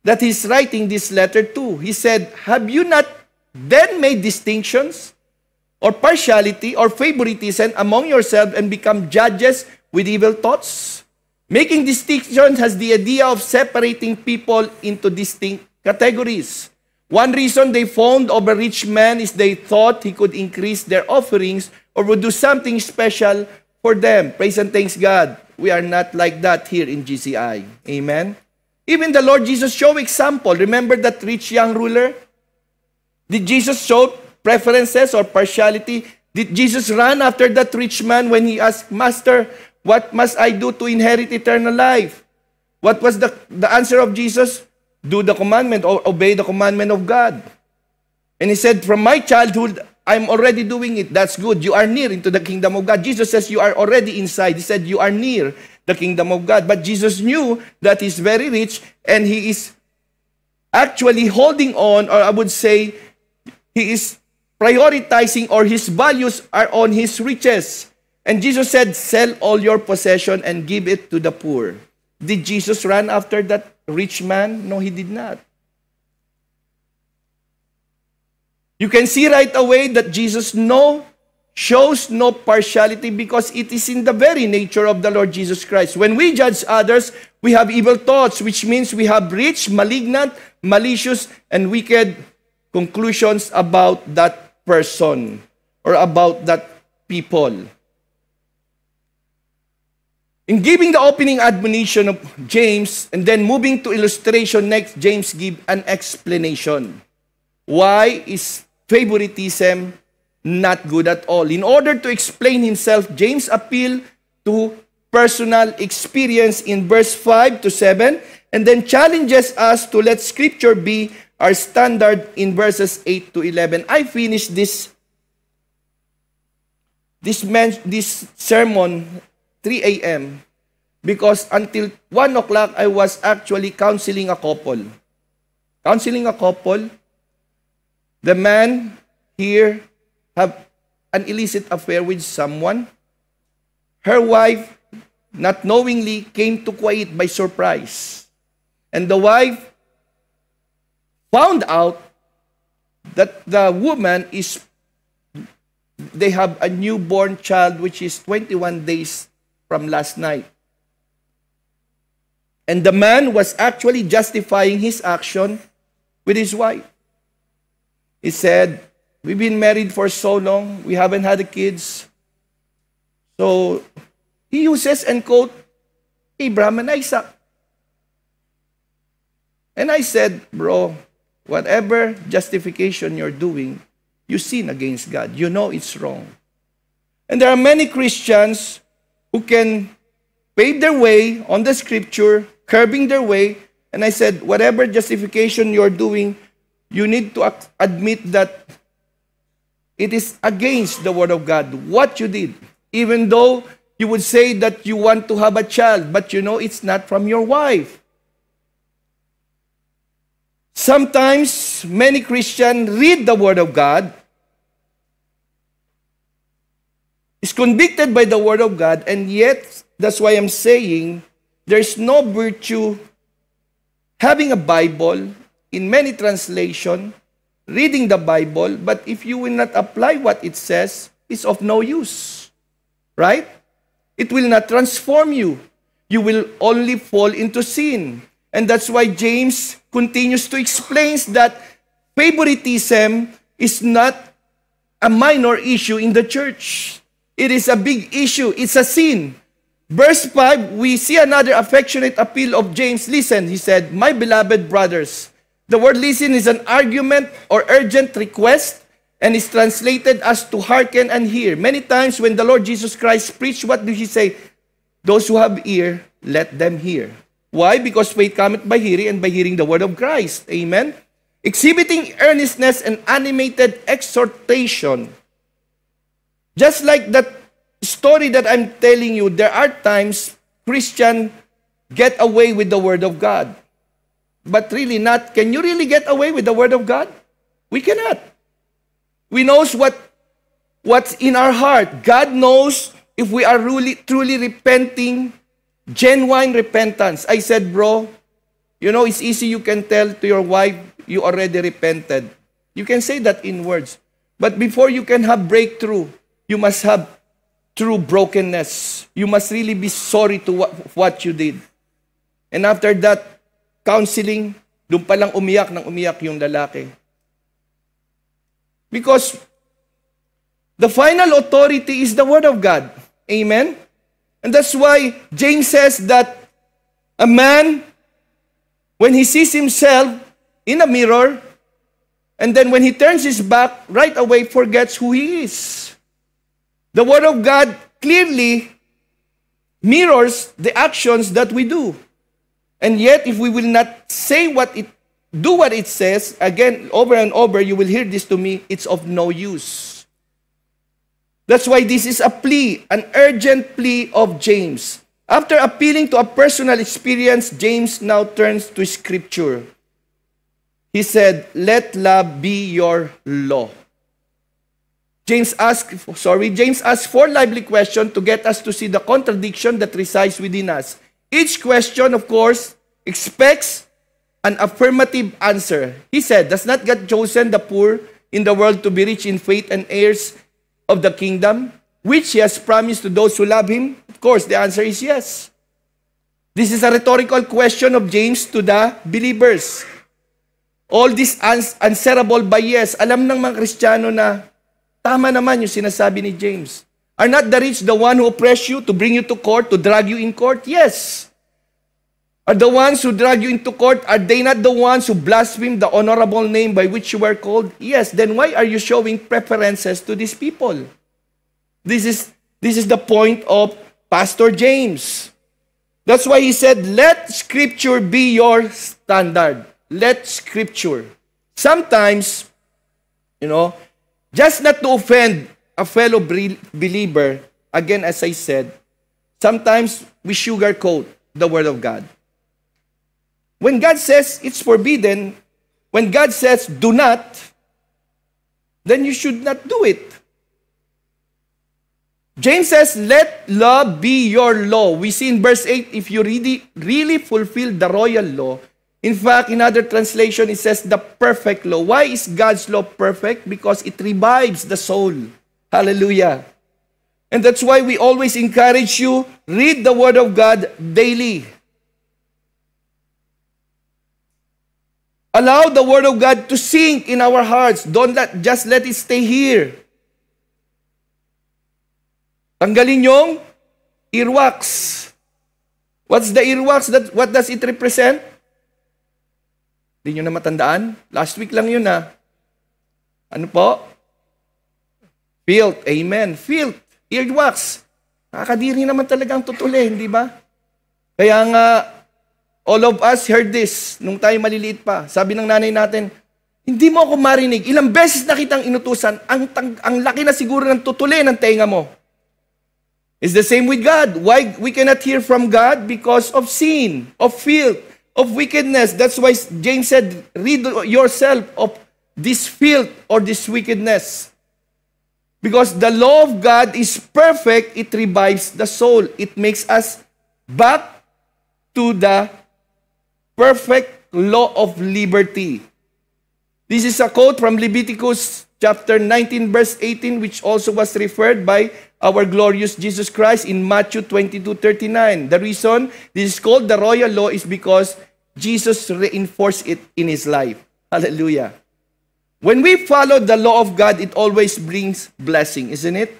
that he's writing this letter to. He said, have you not then made distinctions or partiality or favoritism among yourselves and become judges with evil thoughts? Making distinctions has the idea of separating people into distinct categories. One reason they fawned over rich man is they thought he could increase their offerings or would do something special for them. Praise and thanks God. We are not like that here in GCI. Amen? Even the Lord Jesus showed example. Remember that rich young ruler? Did Jesus show preferences or partiality? Did Jesus run after that rich man when he asked, Master, what must I do to inherit eternal life? What was the answer of Jesus? Do the commandment or obey the commandment of God. And he said, from my childhood, I'm already doing it. That's good. You are near into the kingdom of God. Jesus says you are already inside. He said you are near the kingdom of God. But Jesus knew that he's very rich and he is actually holding on, or I would say, he is prioritizing, or his values are on his riches. And Jesus said, sell all your possession and give it to the poor. Did Jesus run after that rich man? No, he did not. You can see right away that Jesus shows no partiality because it is in the very nature of the Lord Jesus Christ. When we judge others, we have evil thoughts, which means we have rich, malignant, malicious, and wicked conclusions about that person or about that people. In giving the opening admonition of James and then moving to illustration next, James gives an explanation. Why is favoritism not good at all? In order to explain himself, James appealed to personal experience in verse 5 to 7, and then challenges us to let Scripture be our standard in verses 8 to 11. I finished this sermon 3 a.m. because until 1 o'clock, I was actually counseling a couple. The man here have an illicit affair with someone. Her wife, not knowingly, came to quiet by surprise. And the wife found out that the woman they have a newborn child which is 21 days from last night. And the man was actually justifying his action with his wife. He said, we've been married for so long, we haven't had kids. So, he uses and quote Abraham and Isaac. And I said, bro, whatever justification you're doing, you sin against God. You know it's wrong. And there are many Christians who can pave their way on the Scripture, curbing their way. And I said, whatever justification you're doing, you need to admit that it is against the Word of God, what you did. Even though you would say that you want to have a child, but you know it's not from your wife. Sometimes, many Christians read the Word of God, is convicted by the Word of God, and yet, that's why I'm saying, there's no virtue having a Bible in many translations, reading the Bible, but if you will not apply what it says, it's of no use. Right? It will not transform you. You will only fall into sin. And that's why James continues to explain that favoritism is not a minor issue in the church. It is a big issue. It's a sin. Verse 5, we see another affectionate appeal of James. Listen, he said, my beloved brothers. The word listen is an argument or urgent request and is translated as to hearken and hear. Many times when the Lord Jesus Christ preached, what did he say? Those who have ear, let them hear. Why? Because faith cometh by hearing, and by hearing the word of Christ. Amen? Exhibiting earnestness and animated exhortation. Just like that story that I'm telling you, there are times Christians get away with the word of God. But really not. Can you really get away with the word of God? We cannot. We knows what's in our heart. God knows if we are really, truly repenting, genuine repentance. I said, bro, you know, it's easy you can tell to your wife, you already repented. You can say that in words. But before you can have breakthrough, you must have true brokenness. You must really be sorry to what you did. And after that, counseling, doon palang umiyak yung lalaki. Because the final authority is the Word of God. Amen? And that's why James says that a man, when he sees himself in a mirror, and then when he turns his back, right away forgets who he is. The Word of God clearly mirrors the actions that we do. And yet, if we will not do what it says, again, over and over, you will hear this to me, it's of no use. That's why this is a plea, an urgent plea of James. After appealing to a personal experience, James now turns to Scripture. He said, let love be your law. James asked 4 lively questions to get us to see the contradiction that resides within us. Each question, of course, expects an affirmative answer. He said, does not God chosen the poor in the world to be rich in faith and heirs of the kingdom, which He has promised to those who love Him? Of course, the answer is yes. This is a rhetorical question of James to the believers. All this answerable by yes. Alam ng mga Kristiyano na tama naman yung sinasabi ni James. Are not the rich the one who oppress you, to bring you to court, to drag you in court? Yes. Are the ones who drag you into court, are they not the ones who blaspheme the honorable name by which you were called? Yes. Then why are you showing preferences to these people? This is the point of Pastor James. That's why he said, let Scripture be your standard. Let Scripture. Sometimes, just not to offend a fellow believer, again, as I said, sometimes we sugarcoat the Word of God. When God says it's forbidden, when God says do not, then you should not do it. James says, let law be your law. We see in verse 8, if you really fulfill the royal law, in fact, in other translation, it says the perfect law. Why is God's law perfect? Because it revives the soul. Hallelujah. And that's why we always encourage you, read the Word of God daily. Allow the Word of God to sink in our hearts. Don't just let it stay here. Tanggalin yung earwax. What's the earwax? What does it represent? Hindi nyo na matandaan? Last week lang yun Ano po? Filth. Amen. Filth. Earwax. Nakakadiri naman talagang tutuli, hindi ba? Kaya nga, all of us heard this nung tayo maliliit pa. Sabi ng nanay natin, hindi mo ako marinig. Ilang beses na kitang inutusan, ang laki na siguro ng tutuli ng tenga mo. It's the same with God. Why we cannot hear from God? Because of sin, of filth, of wickedness. That's why James said, rid yourself of this filth or this wickedness. Because the law of God is perfect, it revives the soul. It makes us back to the perfect law of liberty. This is a quote from Leviticus chapter 19, verse 18, which also was referred by our glorious Jesus Christ in Matthew 22:39. The reason this is called the royal law is because Jesus reinforced it in His life. Hallelujah. When we follow the law of God, it always brings blessing, isn't it?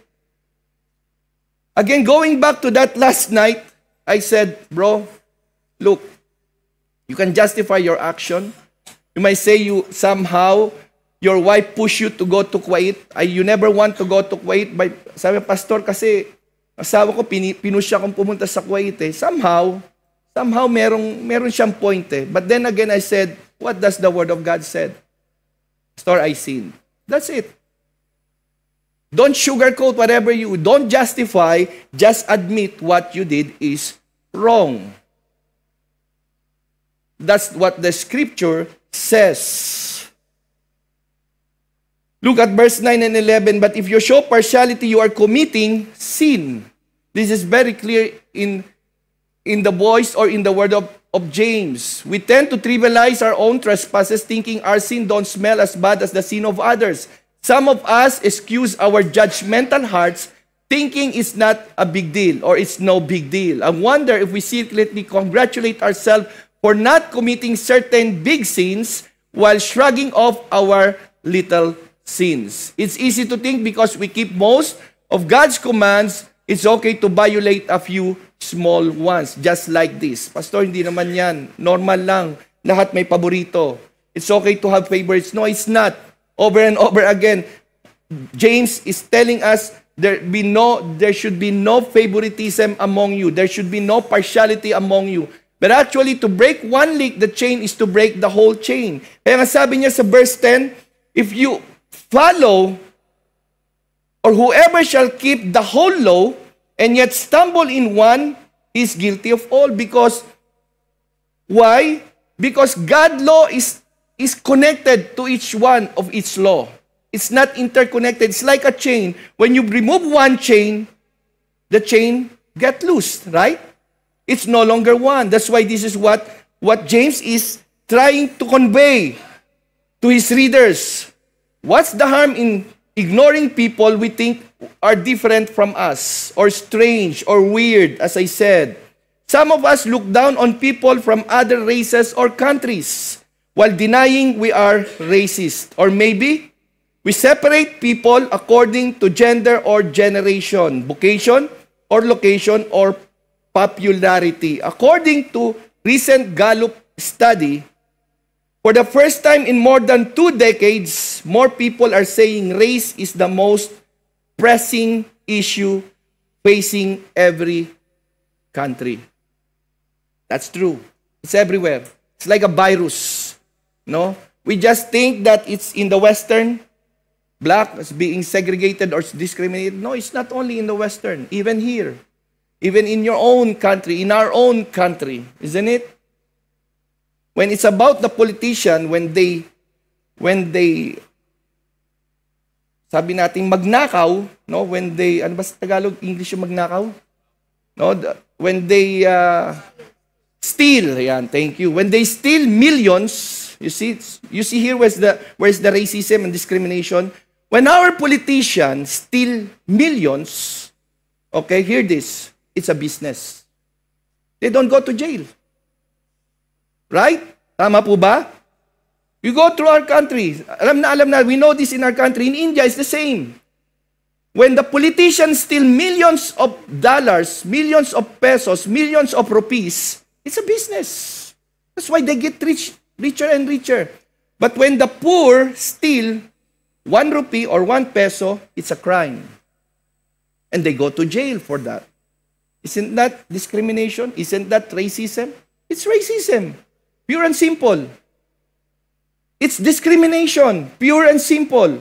Again, going back to that last night, I said, bro, look, you can justify your action. You might say somehow your wife pushed you to go to Kuwait. You never want to go to Kuwait. Sabi, pastor, kasi asawa ko, pinusya kong pumunta sa Kuwait. Somehow meron siyang point. But then again, I said, what does the Word of God said? Pastor, I sinned. That's it. Don't sugarcoat whatever don't justify, just admit what you did is wrong. That's what the Scripture says. Look at verse 9 and 11. But if you show partiality, you are committing sin. This is very clear in the voice or in the word of James. We tend to trivialize our own trespasses, thinking our sin don't smell as bad as the sin of others. Some of us excuse our judgmental hearts, thinking it's not a big deal or it's no big deal. I wonder if we secretly congratulate ourselves for not committing certain big sins while shrugging off our little sins. It's easy to think because we keep most of God's commands, it's okay to violate a few small ones, just like this. Pastor, hindi naman yan. Normal lang. Lahat may paborito. It's okay to have favorites. No, it's not. Over and over again, James is telling us there should be no favoritism among you. There should be no partiality among you. But actually, to break one link, the chain is to break the whole chain. Kaya nga sabi niya sa verse 10, if you follow, or whoever shall keep the whole law, and yet stumble in one, is guilty of all. Because, why? Because God's law is connected to each one of its law. It's not interconnected. It's like a chain. When you remove one chain, the chain get loose, right? It's no longer one. That's why this is what James is trying to convey to his readers. What's the harm in ignoring people we think are different from us, or strange, or weird, as I said? Some of us look down on people from other races or countries while denying we are racist. Or maybe we separate people according to gender or generation, vocation or location, or popularity. According to recent Gallup study, for the first time in more than 2 decades, more people are saying race is the most pressing issue facing every country. That's true. It's everywhere. It's like a virus. No? We just think that it's in the Western, black is being segregated or discriminated. No, it's not only in the Western. Even here. Even in your own country, in our own country. Isn't it? When it's about the politician, when they sabi natin magnakaw, no? When they, ano ba sa Tagalog, English yung magnakaw? No? When they steal, yan, thank you. When they steal millions, you see here where's the racism and discrimination? When our politicians steal millions, okay, hear this, it's a business. They don't go to jail. Right? Tama po ba? You go through our country. Alam na, we know this in our country. In India, it's the same. When the politicians steal millions of dollars, millions of pesos, millions of rupees, it's a business. That's why they get richer and richer. But when the poor steal 1 rupee or 1 peso, it's a crime. And they go to jail for that. Isn't that discrimination? Isn't that racism? It's racism. Pure and simple. It's discrimination. Pure and simple.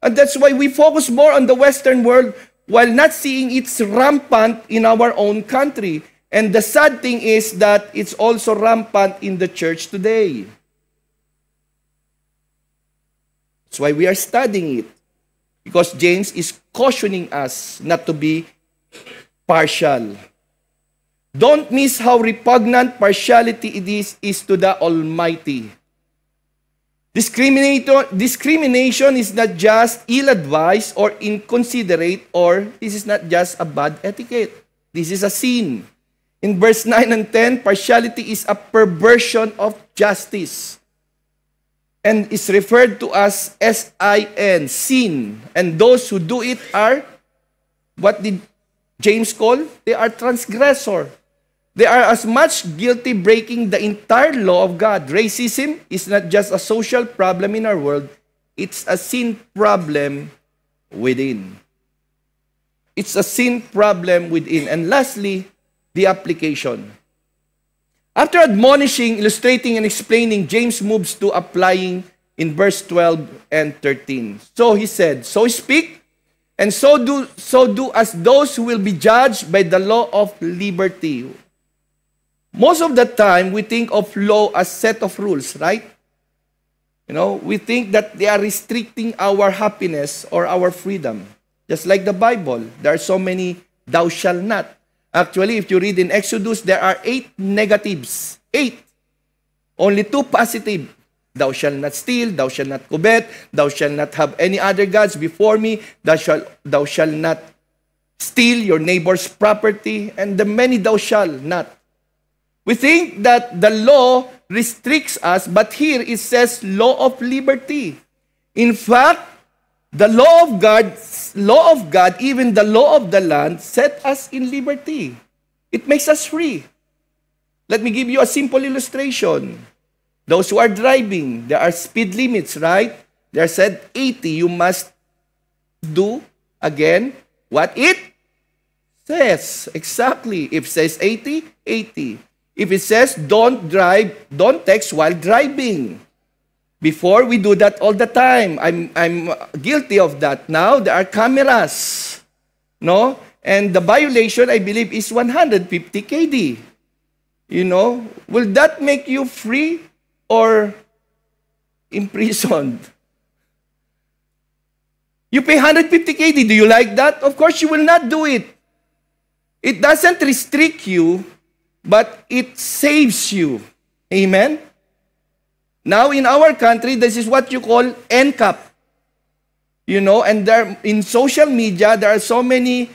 And that's why we focus more on the Western world while not seeing it's rampant in our own country. And the sad thing is that it's also rampant in the church today. That's why we are studying it. Because James is cautioning us not to be partial. Don't miss how repugnant partiality it is to the Almighty. Discrimination is not just ill-advised or inconsiderate, or this is not just a bad etiquette. This is a sin. In verse 9 and 10, partiality is a perversion of justice. And is referred to as S-I-N, sin. And those who do it are, what did James call? They are transgressor. They are as much guilty breaking the entire law of God. Racism is not just a social problem in our world. It's a sin problem within. It's a sin problem within. And lastly, the application. After admonishing, illustrating, and explaining, James moves to applying in verse 12 and 13. So he said, so speak, and so do as those who will be judged by the law of liberty. Most of the time, we think of law as set of rules, right? You know, we think that they are restricting our happiness or our freedom. Just like the Bible, there are so many thou shall not. Actually, if you read in Exodus, there are 8 negatives. 8. Only 2 positive. Thou shalt not steal, thou shalt not covet, thou shalt not have any other gods before me, thou shalt not steal your neighbor's property, and the many thou shalt not. We think that the law restricts us, but here it says law of liberty. In fact, the law of God, even the law of the land, set us in liberty. It makes us free. Let me give you a simple illustration. Those who are driving, there are speed limits, right? They said 80. You must do, again, what it says. Exactly. If it says 80, 80. If it says don't text while driving. Before, we do that all the time. I'm guilty of that. Now, there are cameras. No? And the violation, I believe, is 150 KD. You know? Will that make you free or imprisoned? You pay 150 KD. Do you like that? Of course, you will not do it. It doesn't restrict you, but it saves you. Amen? Now, in our country, this is what you call NCAP. You know, and there, in social media, there are so many,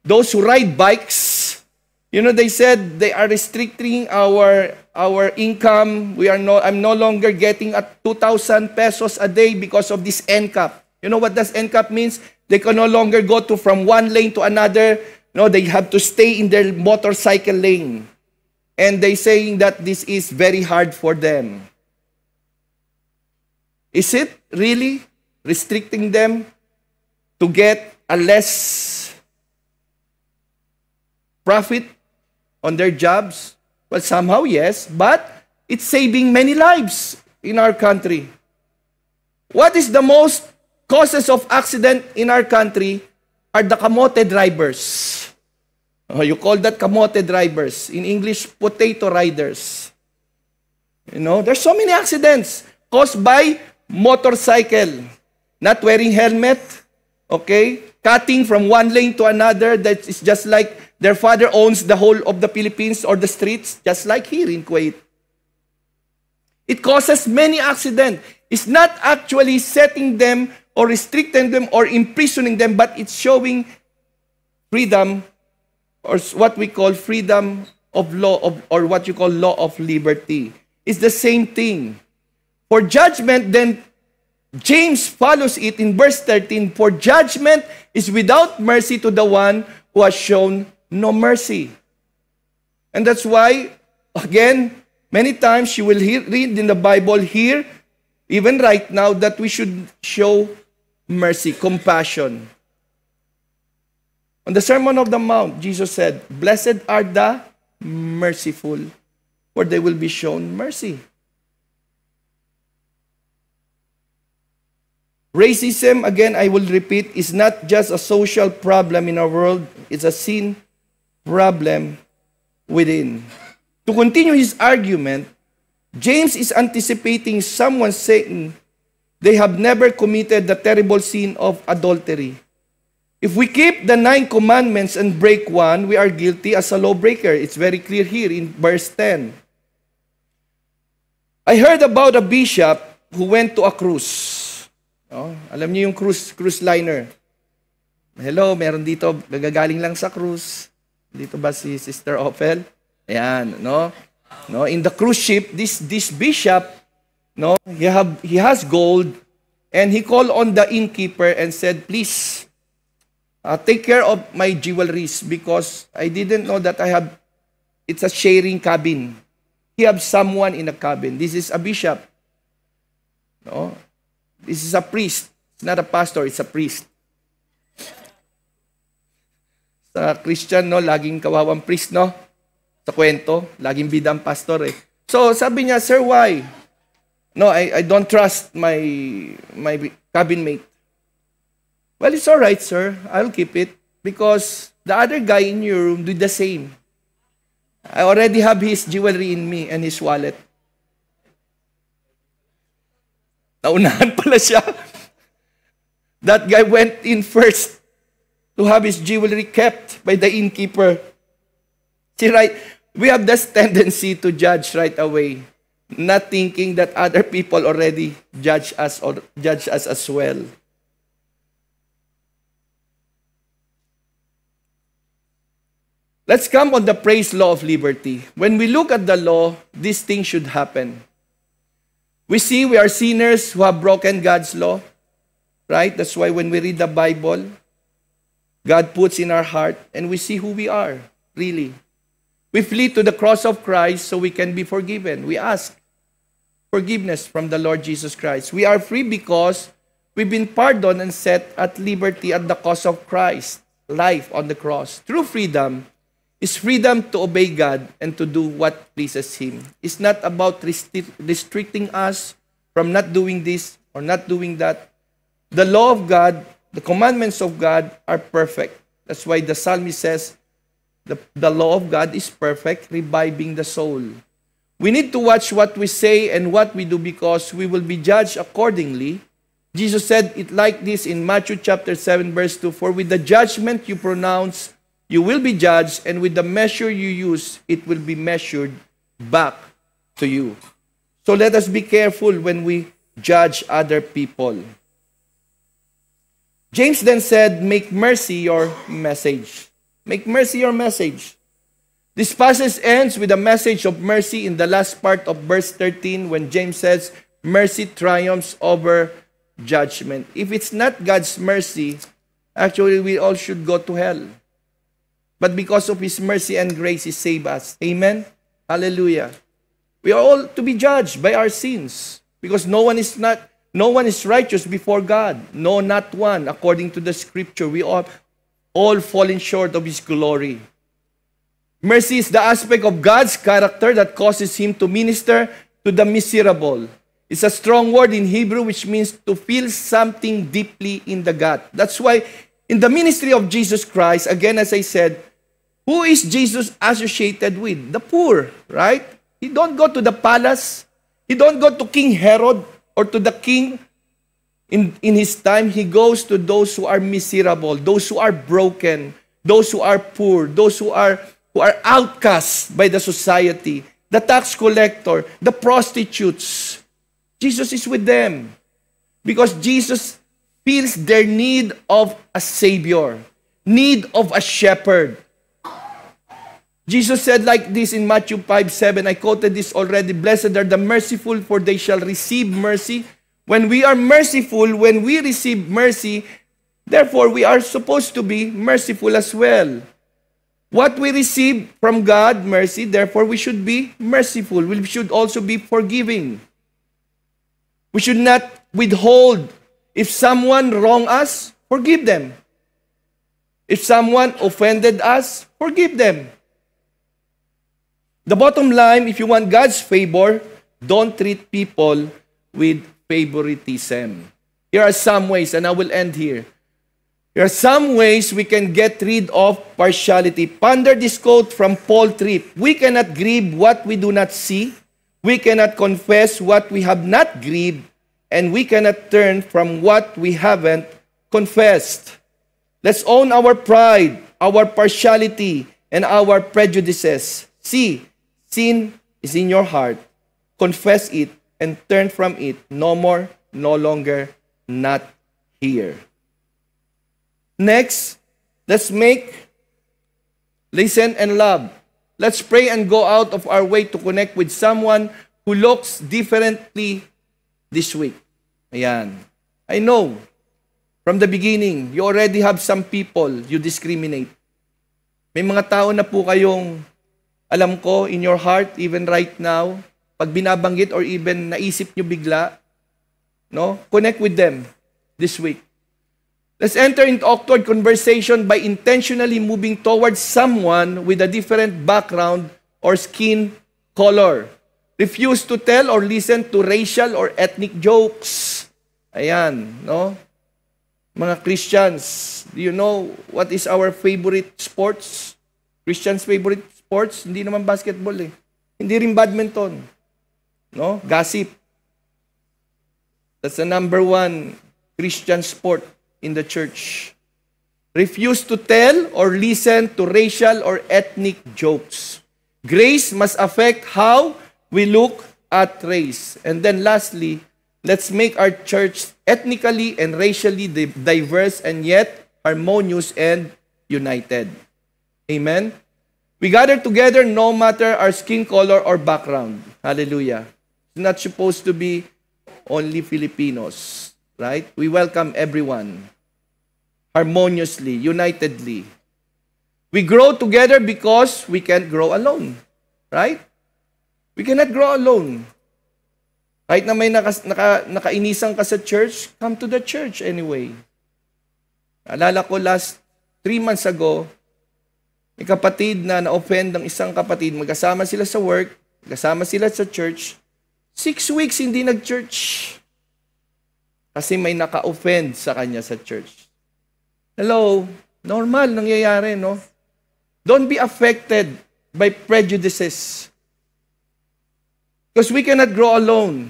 those who ride bikes, you know, they said they are restricting our income. I'm no longer getting at 2,000 pesos a day because of this NCAP. You know what does NCAP means? They can no longer go from one lane to another. No, they have to stay in their motorcycle lane. And they saying that this is very hard for them. Is it really restricting them to get a less profit on their jobs? Well, somehow yes, but it's saving many lives in our country. What is the most causes of accident in our country are the kamote drivers. You call that kamote drivers. In English, potato riders. There's so many accidents caused by motorcycle. Not wearing helmet, okay? Cutting from one lane to another. That is just like their father owns the whole of the Philippines or the streets, just like here in Kuwait. It causes many accidents. It's not actually setting them or restricting them or imprisoning them, but it's showing freedom, or what we call freedom of law, or what you call law of liberty. It's the same thing. For judgment, then James follows it in verse 13, for judgment is without mercy to the one who has shown no mercy. And that's why, again, many times you will read in the Bible here, even right now, that we should show mercy, compassion. On the Sermon of the Mount, Jesus said, blessed are the merciful, for they will be shown mercy. Racism, again, I will repeat, is not just a social problem in our world, it's a sin problem within. To continue his argument, James is anticipating someone saying they have never committed the terrible sin of adultery. If we keep the 9 commandments and break one, we are guilty as a lawbreaker. It's very clear here in verse 10. I heard about a bishop who went to a cruise. Alam niyo yung cruise liner. Hello, meron dito, gagagaling lang sa cruise. Dito ba si Sister Ophel? Ayan, in the cruise ship, this bishop, he has gold, and he called on the innkeeper and said, please, take care of my jewelries, because I didn't know that it's a sharing cabin. He have someone in a cabin. This is a bishop. This is a priest. It's not a pastor, it's a priest. Sa Christian, laging kawawang priest, sa kwento, laging bidang pastor eh. So, sabi niya, sir, why? No, I don't trust my cabin mate. Well, it's all right, sir. I'll keep it because the other guy in your room did the same. I already have his jewelry in me and his wallet. Naunahan pala siya. That guy went in first to have his jewelry kept by the innkeeper. See, right? We have this tendency to judge right away, not thinking that other people already judge us as well. Let's come on the praise law of liberty. When we look at the law, these things should happen. We see we are sinners who have broken God's law, right? That's why when we read the Bible, God puts in our heart and we see who we are, really. We flee to the cross of Christ so we can be forgiven. We ask forgiveness from the Lord Jesus Christ. We are free because we've been pardoned and set at liberty at the cost of Christ's life on the cross. True freedom is freedom to obey God and to do what pleases Him. It's not about restricting us from not doing this or not doing that. The law of God, the commandments of God are perfect. That's why the psalmist says, the law of God is perfect, reviving the soul. We need to watch what we say and what we do because we will be judged accordingly. Jesus said it like this in Matthew chapter 7 verse 2, for with the judgment you pronounce, you will be judged, and with the measure you use, it will be measured back to you. So let us be careful when we judge other people. James then said, make mercy your message. Make mercy your message. This passage ends with a message of mercy in the last part of verse 13 when James says, mercy triumphs over judgment. If it's not God's mercy, actually we all should go to hell. But because of His mercy and grace, He saved us. Amen? Hallelujah. We are all to be judged by our sins because no one is righteous before God. No, not one. According to the scripture, we all fallen short of His glory. Mercy is the aspect of God's character that causes Him to minister to the miserable. It's a strong word in Hebrew which means to feel something deeply in the gut. That's why in the ministry of Jesus Christ, again as I said, who is Jesus associated with? The poor, right? He don't go to the palace. He don't go to King Herod or to the king in his time. He goes to those who are miserable, those who are broken, those who are poor, those who are outcasts by the society, the tax collector, the prostitutes. Jesus is with them because Jesus feels their need of a Savior, need of a shepherd. Jesus said like this in Matthew 5:7. I quoted this already. Blessed are the merciful, for they shall receive mercy. When we are merciful, when we receive mercy, therefore we are supposed to be merciful as well. What we receive from God, mercy, therefore we should be merciful. We should also be forgiving. We should not withhold. If someone wronged us, forgive them. If someone offended us, forgive them. The bottom line, if you want God's favor, don't treat people with favoritism. Here are some ways, and I will end here. There are some ways we can get rid of partiality. Ponder this quote from Paul Tripp. We cannot grieve what we do not see. We cannot confess what we have not grieved. And we cannot turn from what we haven't confessed. Let's own our pride, our partiality, and our prejudices. See, sin is in your heart. Confess it and turn from it. No more, no longer, not here. Next, let's listen and love. Let's pray and go out of our way to connect with someone who looks differently this week. Ayan. I know, from the beginning, you already have some people you discriminate. May mga tao na po kayong, alam ko, in your heart, even right now, pag binabanggit or even naisip nyo bigla, no? Connect with them this week. Let's enter into awkward conversation by intentionally moving towards someone with a different background or skin color. Refuse to tell or listen to racial or ethnic jokes. Ayan, no? Mga Christians, do you know what is our favorite sports? Christians' favorite sports? Hindi naman basketball eh. Hindi rin badminton. No? Gossip. That's the number one Christian sport in the church. Refuse to tell or listen to racial or ethnic jokes. Grace must affect how we look at race. And then lastly, let's make our church ethnically and racially diverse and yet harmonious and united. Amen? We gather together no matter our skin color or background. Hallelujah. It's not supposed to be only Filipinos, right? We welcome everyone harmoniously, unitedly. We grow together because we can't grow alone, right? We cannot grow alone. Kahit na may nakainisan ka sa church, come to the church anyway. Alala ko 3 months ago, may kapatid na na-offend ng isang kapatid. Magkasama sila sa work, magkasama sila sa church. 6 weeks hindi nag-church. Kasi may naka-offend sa kanya sa church. Hello, normal, nangyayari, no? Don't be affected by prejudices. Because we cannot grow alone.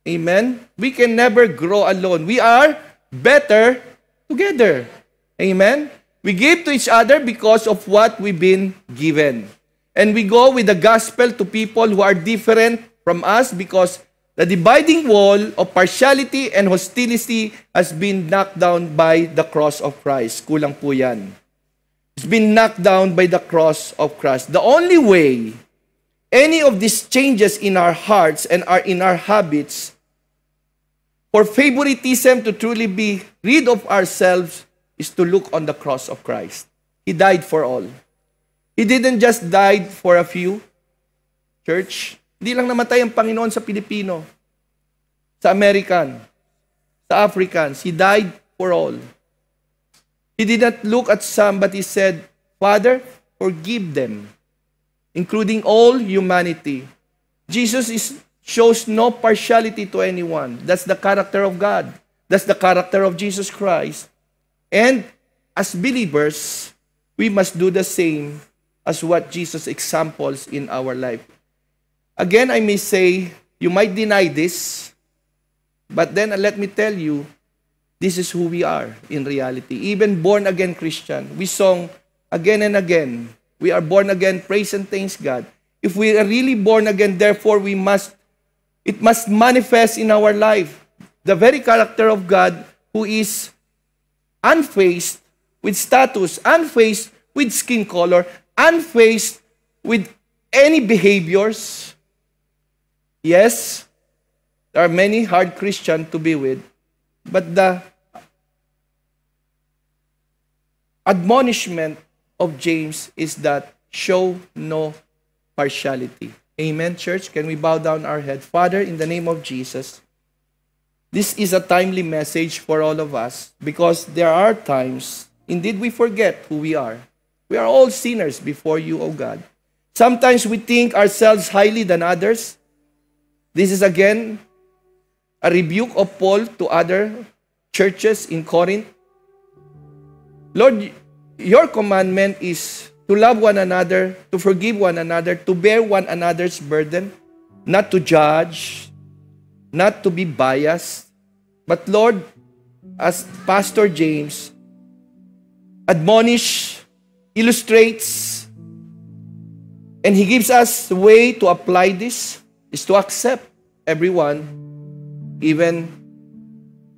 Amen? We can never grow alone. We are better together. Amen? We give to each other because of what we've been given. And we go with the gospel to people who are different from us because the dividing wall of partiality and hostility has been knocked down by the cross of Christ. Kulang po yan. It's been knocked down by the cross of Christ. The only way any of these changes in our hearts and in our habits for favoritism to truly be rid of ourselves is to look on the cross of Christ. He died for all. He didn't just die for a few. Church, hindi lang namatay ang Panginoon sa Pilipino, sa American, sa Africans. He died for all. He did not look at some, but he said, Father, forgive them. including all humanity. Shows no partiality to anyone. That's the character of God. That's the character of Jesus Christ. And as believers, we must do the same as what Jesus examples in our life. Again, I may say, you might deny this, but then let me tell you, this is who we are in reality. Even born-again Christian, we song again and again, we are born again, praise and thanks God. If we are really born again, therefore it must manifest in our life. The very character of God who is unfazed with status, unfazed with skin color, unfazed with any behaviors. Yes, there are many hard Christians to be with, but the admonishment of James is that show no partiality. Amen, church? Can we bow down our head? Father, in the name of Jesus, this is a timely message for all of us because there are times, indeed, we forget who we are. We are all sinners before you, O God. Sometimes we think ourselves highly than others. This is again a rebuke of Paul to other churches in Corinth. Lord, your commandment is to love one another, to forgive one another, to bear one another's burden, not to judge, not to be biased. But Lord, as Pastor James illustrates, and he gives us the way to apply this, is to accept everyone, even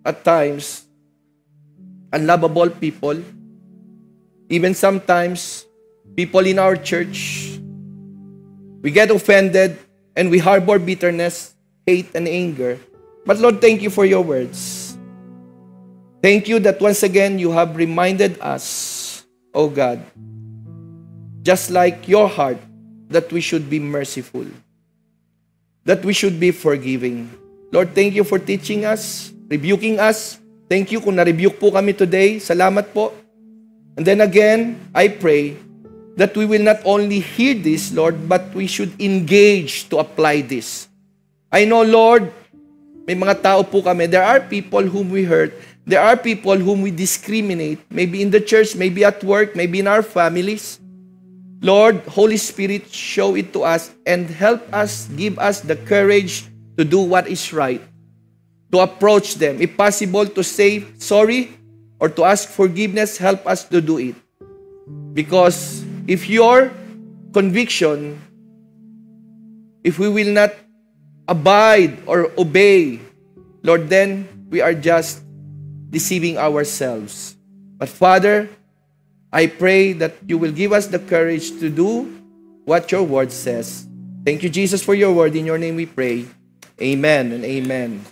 at times, unlovable people, even sometimes people in our church. We get offended and we harbor bitterness, hate, and anger. But Lord, thank you for your words. Thank you that once again you have reminded us, oh God, just like your heart, that we should be merciful, that we should be forgiving. Lord, thank you for teaching us, rebuking us. Thank you kung na-rebuke po kami today. Salamat po. And then again, I pray that we will not only hear this, Lord, but we should engage to apply this. I know, Lord, may mga tao po kami. There are people whom we hurt. There are people whom we discriminate. Maybe in the church, maybe at work, maybe in our families. Lord, Holy Spirit, show it to us and help us, give us the courage to do what is right, to approach them. If possible, to say sorry or to ask forgiveness, help us to do it. Because if your conviction, if we will not abide or obey, Lord, then we are just deceiving ourselves. But Father, I pray that you will give us the courage to do what your word says. Thank you, Jesus, for your word. In your name we pray. Amen and amen.